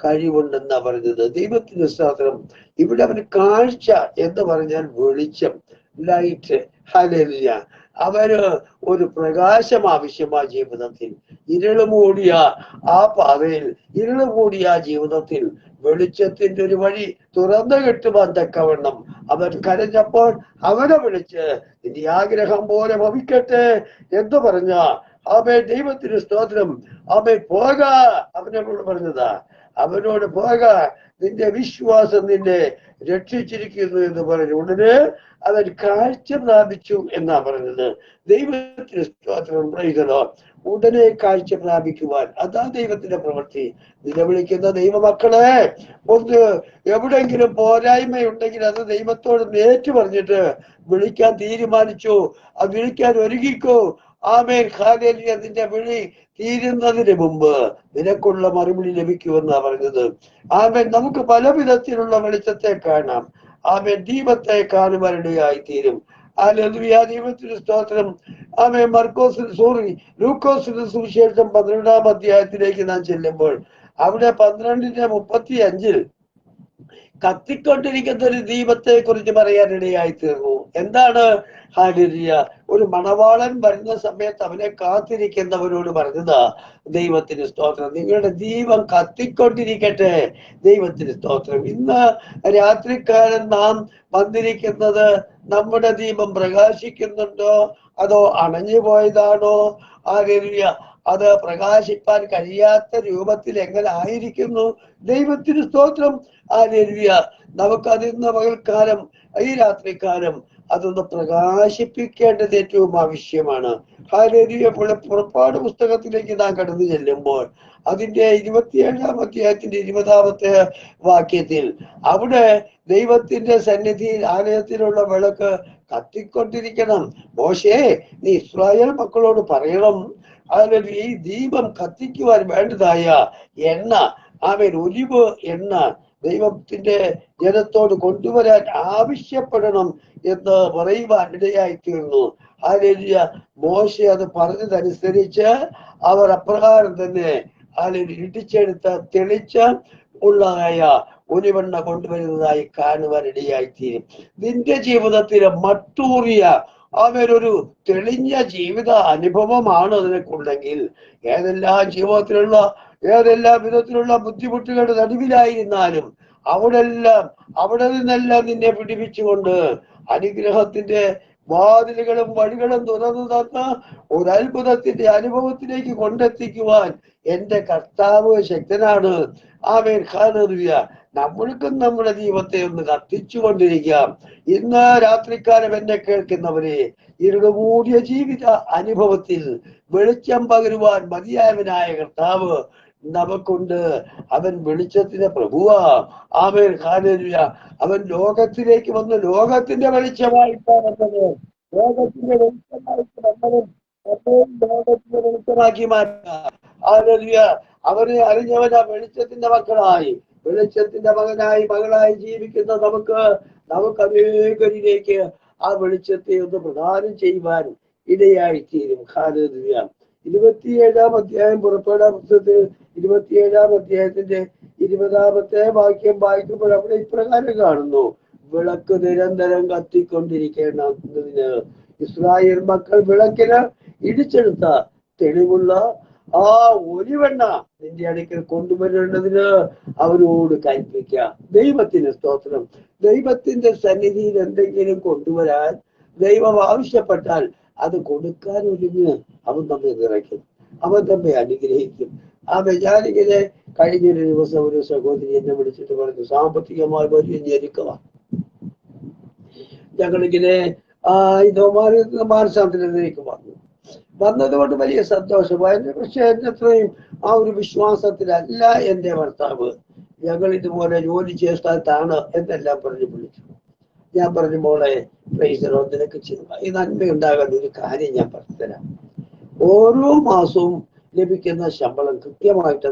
കഴിവുണ്ടെന്നാ പറഞ്ഞത്. ദൈവത്തിന് സ്തോത്രം. ഇവിടെ അവന് കാഴ്ച എന്ന് പറഞ്ഞാൽ വെളിച്ചം, ലൈറ്റ്. ഹല്ലേലൂയ. അവന് ഒരു പ്രകാശം ആവശ്യമായ ജീവിതത്തിൽ. ഇരുള് മൂടിയ ആ പാതയിൽ, ഇരുള് മൂടിയ ജീവിതത്തിൽ വെളിച്ചത്തിന്റെ ഒരു വഴി തുറന്നു കിട്ടുവാൻ തക്കവണ്ണം അവൻ കരഞ്ഞപ്പോൾ അവനെ വിളിച്ച്, നിന്റെ ആഗ്രഹം പോലെ ഭവിക്കട്ടെ എന്ന് പറഞ്ഞ അവൻ ദൈവത്തിന് സ്തോത്രം. അവൻ പോക, അവനോട് പറഞ്ഞതാ, അവനോട് പോക, നിന്റെ വിശ്വാസം നിന്നെ രക്ഷിച്ചിരിക്കുന്നു എന്ന് പറഞ്ഞു. ഉടനെ അവൻ കാഴ്ച പ്രാപിച്ചു എന്നാ പറഞ്ഞത്. ദൈവത്തിന് സ്തോത്രം. പ്രൈസലോ. ഉടനെ കാഴ്ച പ്രാപിക്കുവാൻ അതാ ദൈവത്തിന്റെ പ്രവൃത്തി. നിലവിളിക്കുന്ന ദൈവമക്കളെ, ഒന്ന് എവിടെയെങ്കിലും പോരായ്മയുണ്ടെങ്കിൽ അത് ദൈവത്തോട് നേരിട്ട് പറഞ്ഞിട്ട് വിളിക്കാൻ തീരുമാനിച്ചു, അത് വിളിക്കാൻ ഒരുങ്ങിക്കോ. ആമേൻ. ഹല്ലേലൂയ. നിന്റെ വിളി തീരുന്നതിന് മുമ്പ് നിനക്കുള്ള മറുപടി ലഭിക്കുമെന്നാ പറഞ്ഞത്. ആമേൻ. നമുക്ക് പല വിധത്തിലുള്ള വെളിച്ചത്തെ കാണാം. ആമേൻ. ദീപത്തെ കാണുവാനിടയായി തീരും. ഹല്ലേലൂയ, ദൈവത്തിന് സ്തോത്രം. ആമേൻ. ലൂക്കോസിന്റെ സുവിശേഷം 12-ാം അധ്യായത്തിലേക്ക് നാം ചെല്ലുമ്പോൾ അവിടെ 12:35 കത്തിക്കൊണ്ടിരിക്കുന്ന ഒരു ദീപത്തെ കുറിച്ച് പറയാനിടയായി തീർന്നു. എന്താണ്? ഹല്ലേലൂയ. ഒരു മണവാളൻ വരുന്ന സമയത്ത് അവനെ കാത്തിരിക്കുന്നവരോട് പറഞ്ഞതാ ദൈവത്തിന് സ്തോത്രം, നിങ്ങളുടെ ദീപം കത്തിക്കൊണ്ടിരിക്കട്ടെ. ദൈവത്തിന് സ്തോത്രം. ഇന്ന് രാത്രിക്കാലം നാം വന്നിരിക്കുന്നത്, നമ്മുടെ ദീപം പ്രകാശിക്കുന്നുണ്ടോ അതോ അണഞ്ഞു പോയതാണോ? ഹല്ലേലൂയ. അത് പ്രകാശിപ്പാൻ കഴിയാത്ത രൂപത്തിൽ എങ്ങനെ ആയിരിക്കുന്നു? ദൈവത്തിന് സ്തോത്രം. ഹല്ലേലൂയ. നമുക്കതിന്ന് പകൽക്കാലം, ഈ രാത്രിക്കാലം അതൊന്ന് പ്രകാശിപ്പിക്കേണ്ടത് ഏറ്റവും ആവശ്യമാണ്. ഹല്ലേലൂയ. പുറപ്പാട് പുസ്തകത്തിലേക്ക് നാം കടന്നു ചെല്ലുമ്പോൾ അതിന്റെ 27-ാം അധ്യായത്തിന്റെ 20-ാമത്തെ വാക്യത്തിൽ അവിടെ ദൈവത്തിന്റെ സന്നിധിയിൽ ആലയത്തിലുള്ള വിളക്ക് കത്തിക്കൊണ്ടിരിക്കണം. മോശേ, നീ ഇസ്രായേൽ മക്കളോട് പറയണം, അതിന് ഈ ദീപം കത്തിക്കുവാൻ വേണ്ടതായ എണ്ണ, ആമേൻ, ഒലിവ് എണ്ണ ദൈവത്തിന്റെ ജനത്തോട് കൊണ്ടുവരാൻ ആവശ്യപ്പെടണം എന്ന് പറയുവാൻ ഇടയായി തീർന്നു. ഹല്ലേലൂയ. മോശെ അത് പറഞ്ഞതനുസരിച്ച് അവർ അപ്രകാരം തന്നെ ഇടിച്ചെടുത്ത തെളിച്ച ഉള്ളതായ ഒലിവെണ്ണ കൊണ്ടുവരുന്നതായി കാണുവാൻ ഇടയായി തീരും. നിന്റെ ജീവിതത്തിലെ മട്ടൂറിയ അവരൊരു തെളിഞ്ഞ ജീവിത അനുഭവമാണ് നിനക്കുണ്ടെങ്കിൽ, ഏതെല്ലാം വിധത്തിലുള്ള ബുദ്ധിമുട്ടുകളുടെ നടുവിലായിരുന്നാലും അവിടെ നിന്നെല്ലാം നിന്നെ പിടിപ്പിച്ചുകൊണ്ട് അനുഗ്രഹത്തിന്റെ വാതിലുകളും വഴികളും തുറന്നു തന്ന ഒരു അത്ഭുതത്തിന്റെ അനുഭവത്തിലേക്ക് കൊണ്ടെത്തിക്കുവാൻ എന്റെ കർത്താവ് ശക്തനാണ്. ആമേൻ. ഹല്ലേലൂയ. നമ്മൾക്കും നമ്മുടെ ദൈവത്തെ ഒന്ന് കത്തിച്ചുകൊണ്ടിരിക്കാം. ഇന്ന് രാത്രിക്കാലം എന്നെ കേൾക്കുന്നവരെ, ഇരുളുമൂടിയ ജീവിത അനുഭവത്തിൽ വെളിച്ചം പകരുവാൻ മതിയായവനായ കർത്താവ് നമുക്കുണ്ട്. അവൻ വെളിച്ചത്തിന്റെ പ്രഭുവാ. ആമേൻ. ഹല്ലേലൂയ. അവൻ ലോകത്തിലേക്ക് വന്ന് ലോകത്തിന്റെ വെളിച്ചമായിട്ടാണ് വന്നത്. ലോകത്തിന്റെ വെളിച്ചമായിട്ട് വന്നവൻ ലോകത്തിന്റെ വെളിച്ചമാക്കി മാറ്റുക. ഹല്ലേലൂയ. അവനെ അറിഞ്ഞവൻ ആ വെളിച്ചത്തിന്റെ മക്കളായി, വെളിച്ചത്തിന്റെ മകനായി മകളായി ജീവിക്കുന്ന നമുക്ക് നമുക്ക് അനേകരിലേക്ക് ആ വെളിച്ചത്തെ ഒന്ന് പ്രദാനം ചെയ്യുവാൻ ഇടയായിത്തീരും. ഹല്ലേലൂയ. 27-ാം അധ്യായം പുറപ്പെടാൻ പുസ്തകത്തിൽ 27-ാം അധ്യായത്തിന്റെ 20-ാമത്തെ വാക്യം വായിക്കുമ്പോൾ അവിടെ ഇപ്രകാരം കാണുന്നു: വിളക്ക് നിരന്തരം കത്തിക്കൊണ്ടിരിക്കേണ്ടതിന് ഇസ്രായേൽ മക്കൾ വിളക്കിന് ഇടിച്ചെടുത്ത തെളിവുള്ള ആ ഒലിവെണ്ണ നിന്റെ അടുക്കൽ കൊണ്ടുവരേണ്ടതിന് അവരോട് കൽപ്പിക്കാം. ദൈവത്തിന് സ്തോത്രം. ദൈവത്തിന്റെ സന്നിധിയിൽ എന്തെങ്കിലും കൊണ്ടുവരാൻ ദൈവം ആവശ്യപ്പെട്ടാൽ അത് കൊടുക്കാൻ ഒരുങ്ങ് അവൻ നമ്മെ നിറയ്ക്കും, അവൻ നമ്മെ അനുഗ്രഹിക്കും. ഞാനിങ്ങനെ കഴിഞ്ഞൊരു ദിവസം ഒരു സഹോദരി എന്നെ വിളിച്ചിട്ട് പറഞ്ഞു, സാമ്പത്തികമായി വലിയ ഞെരുക്കമാണ്. ഞങ്ങളിങ്ങനെ മാനസാന്തരത്തിലേക്ക് വന്നതുകൊണ്ട് വലിയ സന്തോഷമായിരുന്നു. പക്ഷെ എന്നത്രയും ആ ഒരു വിശ്വാസത്തിലല്ല എന്റെ ഭർത്താവ്. ഞങ്ങൾ ഇതുപോലെ ജോലി ചെയ്ത സ്ഥലത്താണ് എന്നെല്ലാം പറഞ്ഞു വിളിച്ചു. ഞാൻ പറഞ്ഞു, മോളെ പ്രൈസറോ, നിനക്ക് ഈ നന്മയുണ്ടാകാൻ ഒരു കാര്യം ഞാൻ പറഞ്ഞുതരാം. ഓരോ മാസവും ലഭിക്കുന്ന ശമ്പളം കൃത്യമായിട്ട്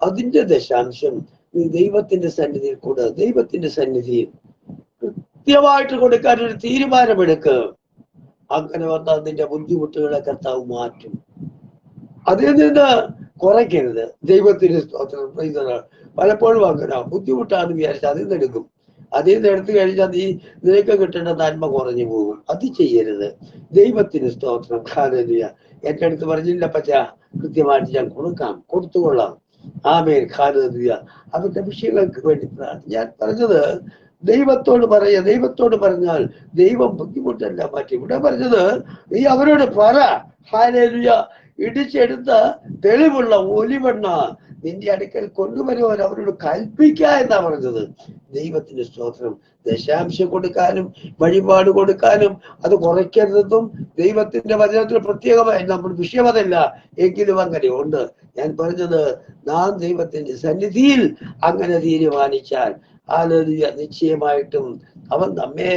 അതിന്റെ ദശാംശം നീ ദൈവത്തിന്റെ സന്നിധിയിൽ കൂടെ ദൈവത്തിന്റെ സന്നിധിയിൽ കൃത്യമായിട്ട് കൊടുക്കാൻ ഒരു തീരുമാനമെടുക്ക്. അങ്ങനെ വന്നാൽ നിന്റെ ബുദ്ധിമുട്ടുകളെ കർത്താവ് മാറ്റും. അതിൽ നിന്ന് കുറയ്ക്കരുത്. ദൈവത്തിന് സ്തോത്രം. പലപ്പോഴും അങ്ങനെ ബുദ്ധിമുട്ടാണെന്ന് വിചാരിച്ചാൽ അതിൽ നിന്ന് എടുക്കും. അതിൽ നിന്ന് എടുത്തു കഴിഞ്ഞാൽ നിനക്ക് കിട്ടേണ്ട നന്മ കുറഞ്ഞു പോകും. അത് ചെയ്യരുത്. ദൈവത്തിന് സ്തോത്രം. ഹല്ലേലൂയ. എന്റെ അടുത്ത് പറഞ്ഞില്ല പച്ച, കൃത്യമായിട്ട് ഞാൻ കൊടുത്തുകൊള്ളാം. ആമേൻ. ഹല്ലേലൂയ. അവരുടെ വിഷയങ്ങൾക്ക് വേണ്ടി ഞാൻ പറഞ്ഞത് ദൈവത്തോട് പറഞ്ഞാൽ ദൈവം ബുദ്ധിമുട്ടെല്ലാം മാറ്റി. ഇവിടെ പറഞ്ഞത് നീ അവരോട് പറ. ഹല്ലേലൂയ. ഇടിച്ചെടുത്ത തെളിവുള്ള ഒലിവെണ്ണ നിന്റെ അടുക്കൽ കൊണ്ടുവരുവാൻ അവരോട് കൽപ്പിക്ക എന്നാ പറഞ്ഞത്. ദൈവത്തിന്റെ സ്തോത്രം. ദശാംശം കൊടുക്കാനും വഴിപാട് കൊടുക്കാനും അത് കുറയ്ക്കരുതെന്നും ദൈവത്തിന്റെ വചനത്തിന് പ്രത്യേകമായി നമ്മൾ വിഷയം അതല്ല, എങ്കിലും അങ്ങനെ ഉണ്ട്. ഞാൻ പറഞ്ഞത് നാം ദൈവത്തിന്റെ സന്നിധിയിൽ അങ്ങനെ തീരുമാനിച്ചാൽ ഹല്ലേലൂയ, നിശ്ചയമായിട്ടും അവൻ നമ്മെ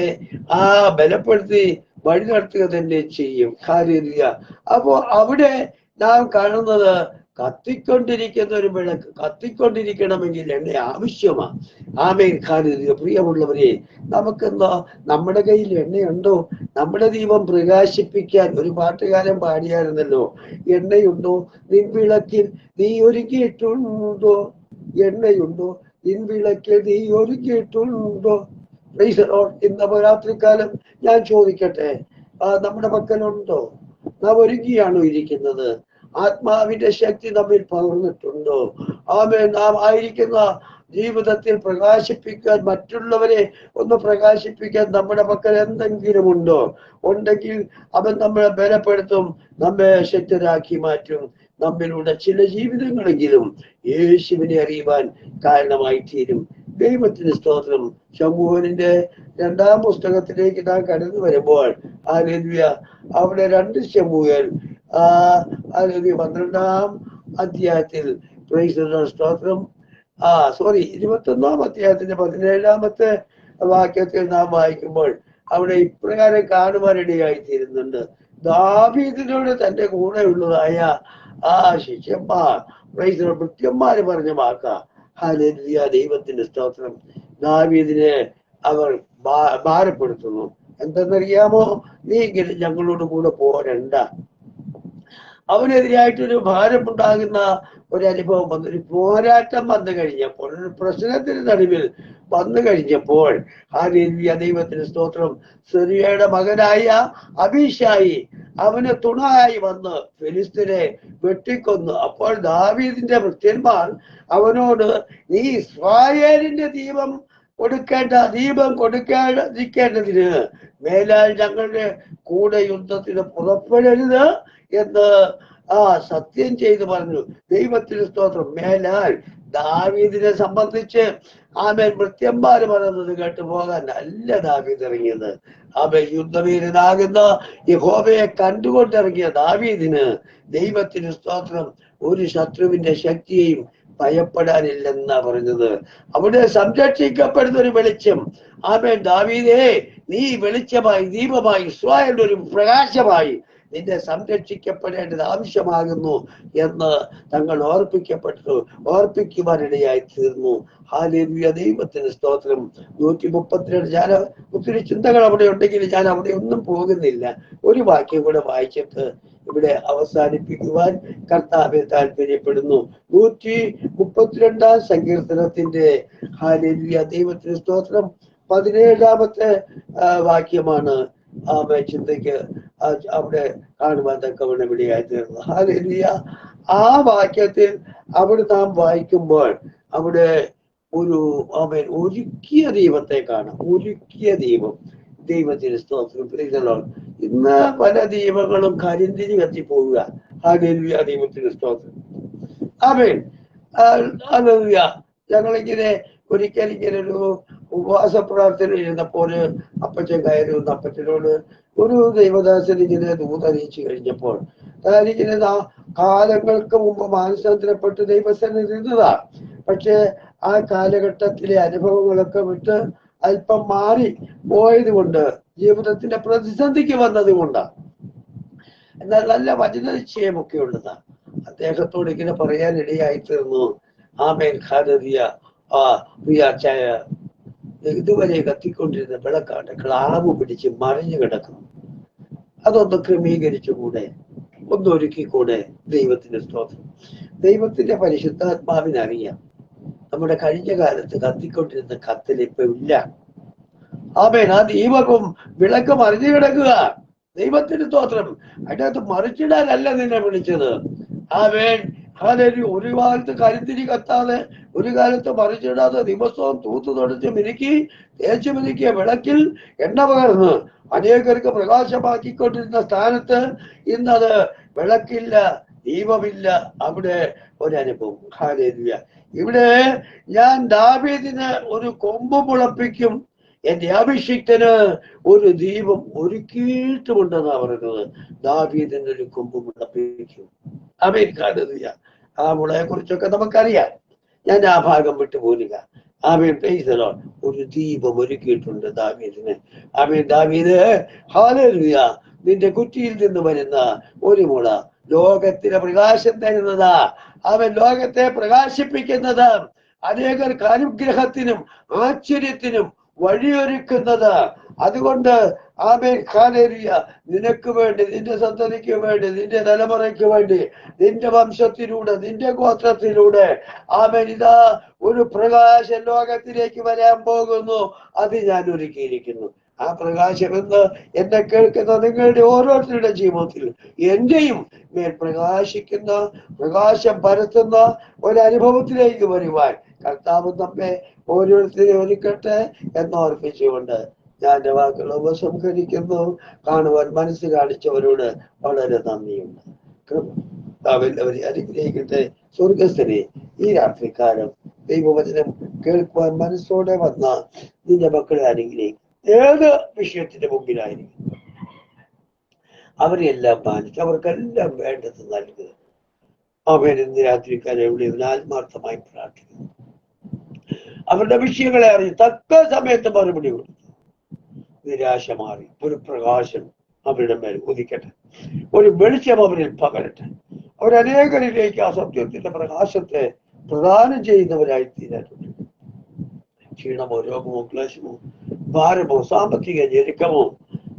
ബലപ്പെടുത്തി വഴി നടത്തുക തന്നെ ചെയ്യും. ഹല്ലേലൂയ. അപ്പോ അവിടെ നാം കാണുന്നത് കത്തിക്കൊണ്ടിരിക്കുന്ന ഒരു വിളക്ക് കത്തിക്കൊണ്ടിരിക്കണമെങ്കിൽ എണ്ണ ആവശ്യമാണ്. ആമേൻ. ഹല്ലേലൂയ. പ്രിയമുള്ളവരെ, നമുക്കെന്താ നമ്മുടെ കയ്യിൽ എണ്ണയുണ്ടോ? നമ്മുടെ ദീപം പ്രകാശിപ്പിക്കാൻ ഒരു പാട്ടുകാരൻ പാടിയായിരുന്നല്ലോ, എണ്ണയുണ്ടോ നിൻ വിളക്കിൽ നീ ഒരുക്കിയിട്ടുണ്ടോ, എണ്ണയുണ്ടോ നിൻ വിളക്കിൽ നീ ഒരുക്കിയിട്ടുണ്ടോ. ഇന്ന് രാത്രികാലം ഞാൻ ചോദിക്കട്ടെ, നമ്മുടെ പക്കലുണ്ടോ? നാം ഒരുങ്ങിയാണോ ഇരിക്കുന്നത്? ആത്മാവിന്റെ ശക്തി നമ്മിൽ പകർന്നിട്ടുണ്ടോ? ആമേൻ. നാം ആയിരിക്കുന്ന ജീവിതത്തിൽ പ്രകാശിപ്പിക്കാൻ, മറ്റുള്ളവരെ ഒന്ന് പ്രകാശിപ്പിക്കാൻ നമ്മുടെ പക്കൽ എന്തെങ്കിലും ഉണ്ടോ? ഉണ്ടെങ്കിൽ അവൻ നമ്മളെ ബലപ്പെടുത്തും, നമ്മെ ശക്തരാക്കി മാറ്റും. നമ്മിലൂടെ ചില ജീവിതങ്ങളെങ്കിലും യേശുവിനെ അറിയുവാൻ കാരണമായി തീരും. ദൈവത്തിന് സ്തോത്രം. ശമൂവേലിന്റെ 2-ാം പുസ്തകത്തിലേക്ക് നാം കടന്നു വരുമ്പോൾ ഹല്ലേലൂയ, അവിടെ 2 ശമൂവേൽ 12-ാം അധ്യായത്തിൽ സ്തോത്രം 21-ാം അധ്യായത്തിന്റെ 17-ാമത്തെ വാക്യത്തിൽ നാം വായിക്കുമ്പോൾ അവിടെ ഇപ്രകാരം കാണുവാനിടയായി തീരുന്നുണ്ട്. ദാവീദിനോട് തന്റെ കൂടെയുള്ളതായ ശിഷ്യന്മാർ ഭൃത്യന്മാര് പറഞ്ഞ വാക്ക. ഹല്ലേലൂയ. ദൈവത്തിന്റെ സ്തോത്രം. ദാവീദിനെ അവർ ഭാരപ്പെടുത്തുന്നു. എന്തെന്നറിയാമോ? നീ ഇങ്ങനെ ഞങ്ങളോട് കൂടെ പോരണ്ട. അവനെതിരായിട്ടൊരു ഭാരമുണ്ടാകുന്ന ഒരു അനുഭവം വന്നു, ഒരു പോരാട്ടം വന്നു കഴിഞ്ഞപ്പോൾ, ഒരു പ്രശ്നത്തിന് നടുവിൽ വന്നു കഴിഞ്ഞപ്പോൾ ഹല്ലേലൂയ, ദൈവത്തിന് സ്തോത്രം, സെരൂയയുടെ മകനായ അബീശായി അവന് തുണയായി വന്ന് ഫെലിസ്ത്യരെ വെട്ടിക്കൊന്നു. അപ്പോൾ ദാവീദിന്റെ ഭൃത്യന്മാർ അവനോട്, നീ ഇസ്രായേലിന്റെ ദീപം കൊടുക്കാതിരിക്കേണ്ടതിന് മേലാൽ ഞങ്ങളുടെ കൂടെ യുദ്ധത്തിന് പുറപ്പെടരുത് എന്ന് സത്യം ചെയ്ത് പറഞ്ഞു. ദൈവത്തിന് സ്തോത്രം. മേലാൽ ദാവീദിനെ സംബന്ധിച്ച് ആമേൻ ഭൃത്യന്മാര് പറയുന്നത് കേട്ടു പോകാൻ അല്ല ദാവീദ് ഇറങ്ങിയത്. ആമേൻ. യുദ്ധവീരനാകുന്ന യഹോവയെ കണ്ടുകൊണ്ടിറങ്ങിയ ദാവീദിന് ദൈവത്തിന് സ്തോത്രം ഒരു ശത്രുവിന്റെ ശക്തിയെയും ഭയപ്പെടാനില്ലെന്നാ പറഞ്ഞത്. അവിടെ സംരക്ഷിക്കപ്പെടുന്ന ഒരു വെളിച്ചം. ആമേൻ. ദാവീദേ, നീ വെളിച്ചമായി, ദീപമായി, ഇസ്രായേലിന്റെ ഒരു പ്രകാശമായി നിന്നെ സംരക്ഷിക്കപ്പെടേണ്ടത് ആവശ്യമാകുന്നു എന്ന് തങ്ങൾ ഓർപ്പിക്കുവാനിടയായി തീർന്നു. ഹല്ലേലൂയ, ദൈവത്തിന് സ്തോത്രം. 132 ഞാൻ ഒത്തിരി ചിന്തകൾ അവിടെ ഉണ്ടെങ്കിൽ ഞാൻ അവിടെ ഒന്നും പോകുന്നില്ല. ഒരു വാക്യം കൂടെ വായിച്ചിട്ട് ഇവിടെ അവസാനിപ്പിക്കുവാൻ കർത്താവെ താല്പര്യപ്പെടുന്നു. 132 സങ്കീർത്തനത്തിന്റെ ഹല്ലേലൂയ, ദൈവത്തിന് സ്തോത്രം 17 വാക്യമാണ് ചിന്തയ്ക്ക് അവിടെ കാണുവാൻ തക്കവണ്ണം ഇവിടെയായി തീർന്നത്. ഹല്ലേലൂയ. ആ വാക്യത്തിൽ അവിടെ നാം വായിക്കുമ്പോൾ അവിടെ ഒരു ഒരുക്കിയ ദൈവത്തെ കാണാം. ഒരുക്കിയ ദൈവം. ദൈവത്തിന് സ്തോത്രം. ഇന്ന് പല ദൈവങ്ങളും കരിന്തിരി കത്തിപ്പോവുക. ഹല്ലേലൂയ, ദൈവത്തിന് സ്തോത്രം. ആമേൻ. ഹല്ലേലൂയ. ഞങ്ങളിങ്ങനെ ഒരിക്കലിങ്ങനെ ഒരു ഉപവാസ പ്രാർത്ഥന ഇരുന്നപ്പോൾ അപ്പച്ചൻ കയറി വന്ന് അപ്പച്ചനോട് ഒരു ദൈവദാസൻ ഇങ്ങനെ ദൂതറിയിച്ചു കഴിഞ്ഞപ്പോൾ ഇങ്ങനെ കാലങ്ങൾക്ക് മുമ്പ് മാനസാന്തരപ്പെട്ട് ദൈവസന്നിധി നിന്നതാ. പക്ഷെ ആ കാലഘട്ടത്തിലെ അനുഭവങ്ങളൊക്കെ വിട്ട് അല്പം മാറി പോയത് കൊണ്ട്, ജീവിതത്തിന്റെ പ്രതിസന്ധിക്ക് വന്നത് കൊണ്ടാണ്. എന്നാൽ നല്ല വചന നിശ്ചയമൊക്കെ ഉള്ളതാ. അദ്ദേഹത്തോട് ഇങ്ങനെ പറയാൻ ഇടയായി തീർന്നു. ആമേൻ. ഹല്ലേലൂയ. ഇതുവരെ കത്തിക്കൊണ്ടിരുന്ന വിളക്കാണ് ക്ലാവ് പിടിച്ച് മറിഞ്ഞു കിടക്കുന്നു. അതൊന്ന് ക്രമീകരിച്ചുകൂടെ, ഒന്നൊരുക്കിക്കൂടെ? ദൈവത്തിന്റെ സ്തോത്രം. ദൈവത്തിന്റെ പരിശുദ്ധാത്മാവിനറിയാം നമ്മുടെ കഴിഞ്ഞ കാലത്ത് കത്തിക്കൊണ്ടിരുന്ന കത്തിൽ ഇപ്പൊ ഇല്ല. ആമേൻ. ആ ദീപവും വിളക്ക് മറിഞ്ഞു കിടക്കുക. ദൈവത്തിന്റെ സ്തോത്രം. അതിനകത്ത് മറിച്ചിടാനല്ല നിന്നെ വിളിച്ചത്. ആമേൻ. ഹല്ലേലൂയ. ഒരു കാലത്ത് കരിന്തിരി കത്താതെ, ഒരു കാലത്ത് മറിച്ചിടാതെ ദിവസവും തൂത്ത് തുടച്ച് മിനുക്കി തേച്ച് മിനുക്കിയ വിളക്കിൽ എണ്ണ പകർന്ന് അനേകർക്ക് പ്രകാശമാക്കിക്കൊണ്ടിരുന്ന സ്ഥാനത്ത് ഇന്നത് വിളക്കില്ല, ദീപമില്ല. അവിടെ ഒരനുഭവം. ഹല്ലേലൂയ. ഇവിടെ ഞാൻ ദാവീദിന് ഒരു കൊമ്പ് മുളപ്പിക്കും, എന്റെ അഭിഷിക്തന് ഒരു ദീപം ഒരുക്കിയിട്ടുമുണ്ടെന്നാ പറയുന്നത്. ദാവീദിന് ഒരു കൊമ്പ് മുളപ്പിക്കും. ആമേൻ. ഹല്ലേലൂയ. ആ മുളയെ കുറിച്ചൊക്കെ നമുക്കറിയാം. ഞാൻ ആ ഭാഗം വിട്ടു പോരുക. ആമേൻ. Praise the Lord. ഒരു ദീപം ഒരുക്കിയിട്ടുണ്ട് ദാവീദിന്. ആമേൻ. ദാവീദ്, ഹല്ലേലൂയ, നിന്റെ കുറ്റിയിൽ നിന്ന് വരുന്ന ഒരു മുള ലോകത്തിന് പ്രകാശം തരുന്നതാ. അവൻ ലോകത്തെ പ്രകാശിപ്പിക്കുന്നത്, അനേകർക്ക് അനുഗ്രഹത്തിനും ആശ്ചര്യത്തിനും വഴിയൊരുക്കുന്നത്. അതുകൊണ്ട് ആമേൻ. ഹല്ലേലൂയ. നിനക്ക് വേണ്ടി, നിന്റെ സന്തതിക്ക് വേണ്ടി, നിന്റെ തലമുറയ്ക്ക് വേണ്ടി, നിന്റെ വംശത്തിലൂടെ, നിന്റെ ഗോത്രത്തിലൂടെ ആമേൻ ഇതാ ഒരു പ്രകാശം ലോകത്തിലേക്ക് വരാൻ പോകുന്നു. അത് ഞാൻ ഒരുക്കിയിരിക്കുന്നു. ആ പ്രകാശം എന്ന് എന്നെ കേൾക്കുന്ന നിങ്ങളുടെ ഓരോരുത്തരുടെ ജീവിതത്തിൽ എന്റെയും മേൽ പ്രകാശിക്കുന്ന, പ്രകാശം പരത്തുന്ന ഒരനുഭവത്തിലേക്ക് വരുവാൻ കർത്താവ് നമ്മെ ഓരോരുത്തരെയും ഒരുക്കട്ടെ എന്നോർപ്പിച്ചുകൊണ്ട് ഞാൻ എന്റെ വാക്കുകൾ ഉപസംഹരിക്കുന്നു. കാണുവാൻ മനസ്സ് കാണിച്ചവരോട് വളരെ നന്ദിയുണ്ട്. അവരെ അനുഗ്രഹിക്കട്ടെ. സ്വർഗസ്ഥനെ, ഈ രാത്രിക്കാലം ദൈവവചനം കേൾക്കുവാൻ മനസ്സോടെ വന്ന നിന്റെ മക്കളെ അനുഗ്രഹിക്കും. ഏത് വിഷയത്തിന്റെ മുമ്പിലായിരിക്കും അവരെല്ലാം പാലിച്ച് അവർക്കെല്ലാം വേണ്ടത് നൽകുക. അവൻ ഇന്ന് രാത്രിക്കാലം എവിടെ ആത്മാർത്ഥമായി പ്രാർത്ഥിക്കുന്നു. അവരുടെ വിഷയങ്ങളെ അറിഞ്ഞ് തക്ക സമയത്ത് മറുപടി കൊടുത്തു. നിരാശ മാറി ഒരു പ്രകാശം അവരുടെ മേൽ ഉദിക്കട്ടെ, ഒരു വെളിച്ചം അവരിൽ പകരട്ടെ. അവരനേകരിലേക്ക് ആ സത്യത്തിന്റെ പ്രകാശത്തെ പ്രദാനം ചെയ്യുന്നവരായി തീരാനുണ്ട്. ക്ഷീണമോ രോഗമോ ക്ലേശമോ ഭാരമോ സാമ്പത്തിക ഞെരുക്കമോ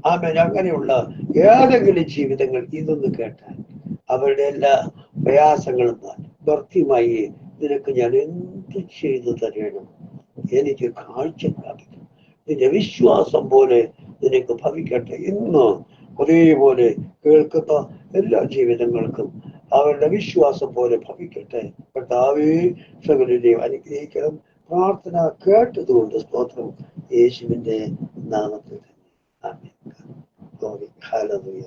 ആമേൻ അങ്ങനെയുള്ള ഏതെങ്കിലും ജീവിതങ്ങൾ ഇതൊന്ന് കേട്ടാൽ അവരുടെ എല്ലാ പ്രയാസങ്ങളും ഭർത്തിയുമായി നിനക്ക് ഞാൻ എന്ത് ചെയ്തു തരണം? എനിക്ക് കാഴ്ച പ്രാപിക്കും. നിന്റെ വിശ്വാസം പോലെ നിനക്ക് ഭവിക്കട്ടെ. ഇന്ന് ഒരേപോലെ കേൾക്കുന്ന എല്ലാ ജീവിതങ്ങൾക്കും അവരുടെ വിശ്വാസം പോലെ ഭവിക്കട്ടെ. കർത്താവേ, സകലരെയും അനുഗ്രഹിക്കണം. പ്രാർത്ഥന കേട്ടതുകൊണ്ട് സ്തോത്രം. യേശുവിന്റെ നാമത്തിൽ തന്നെ. ആമേൻ. ഹല്ലേലൂയ.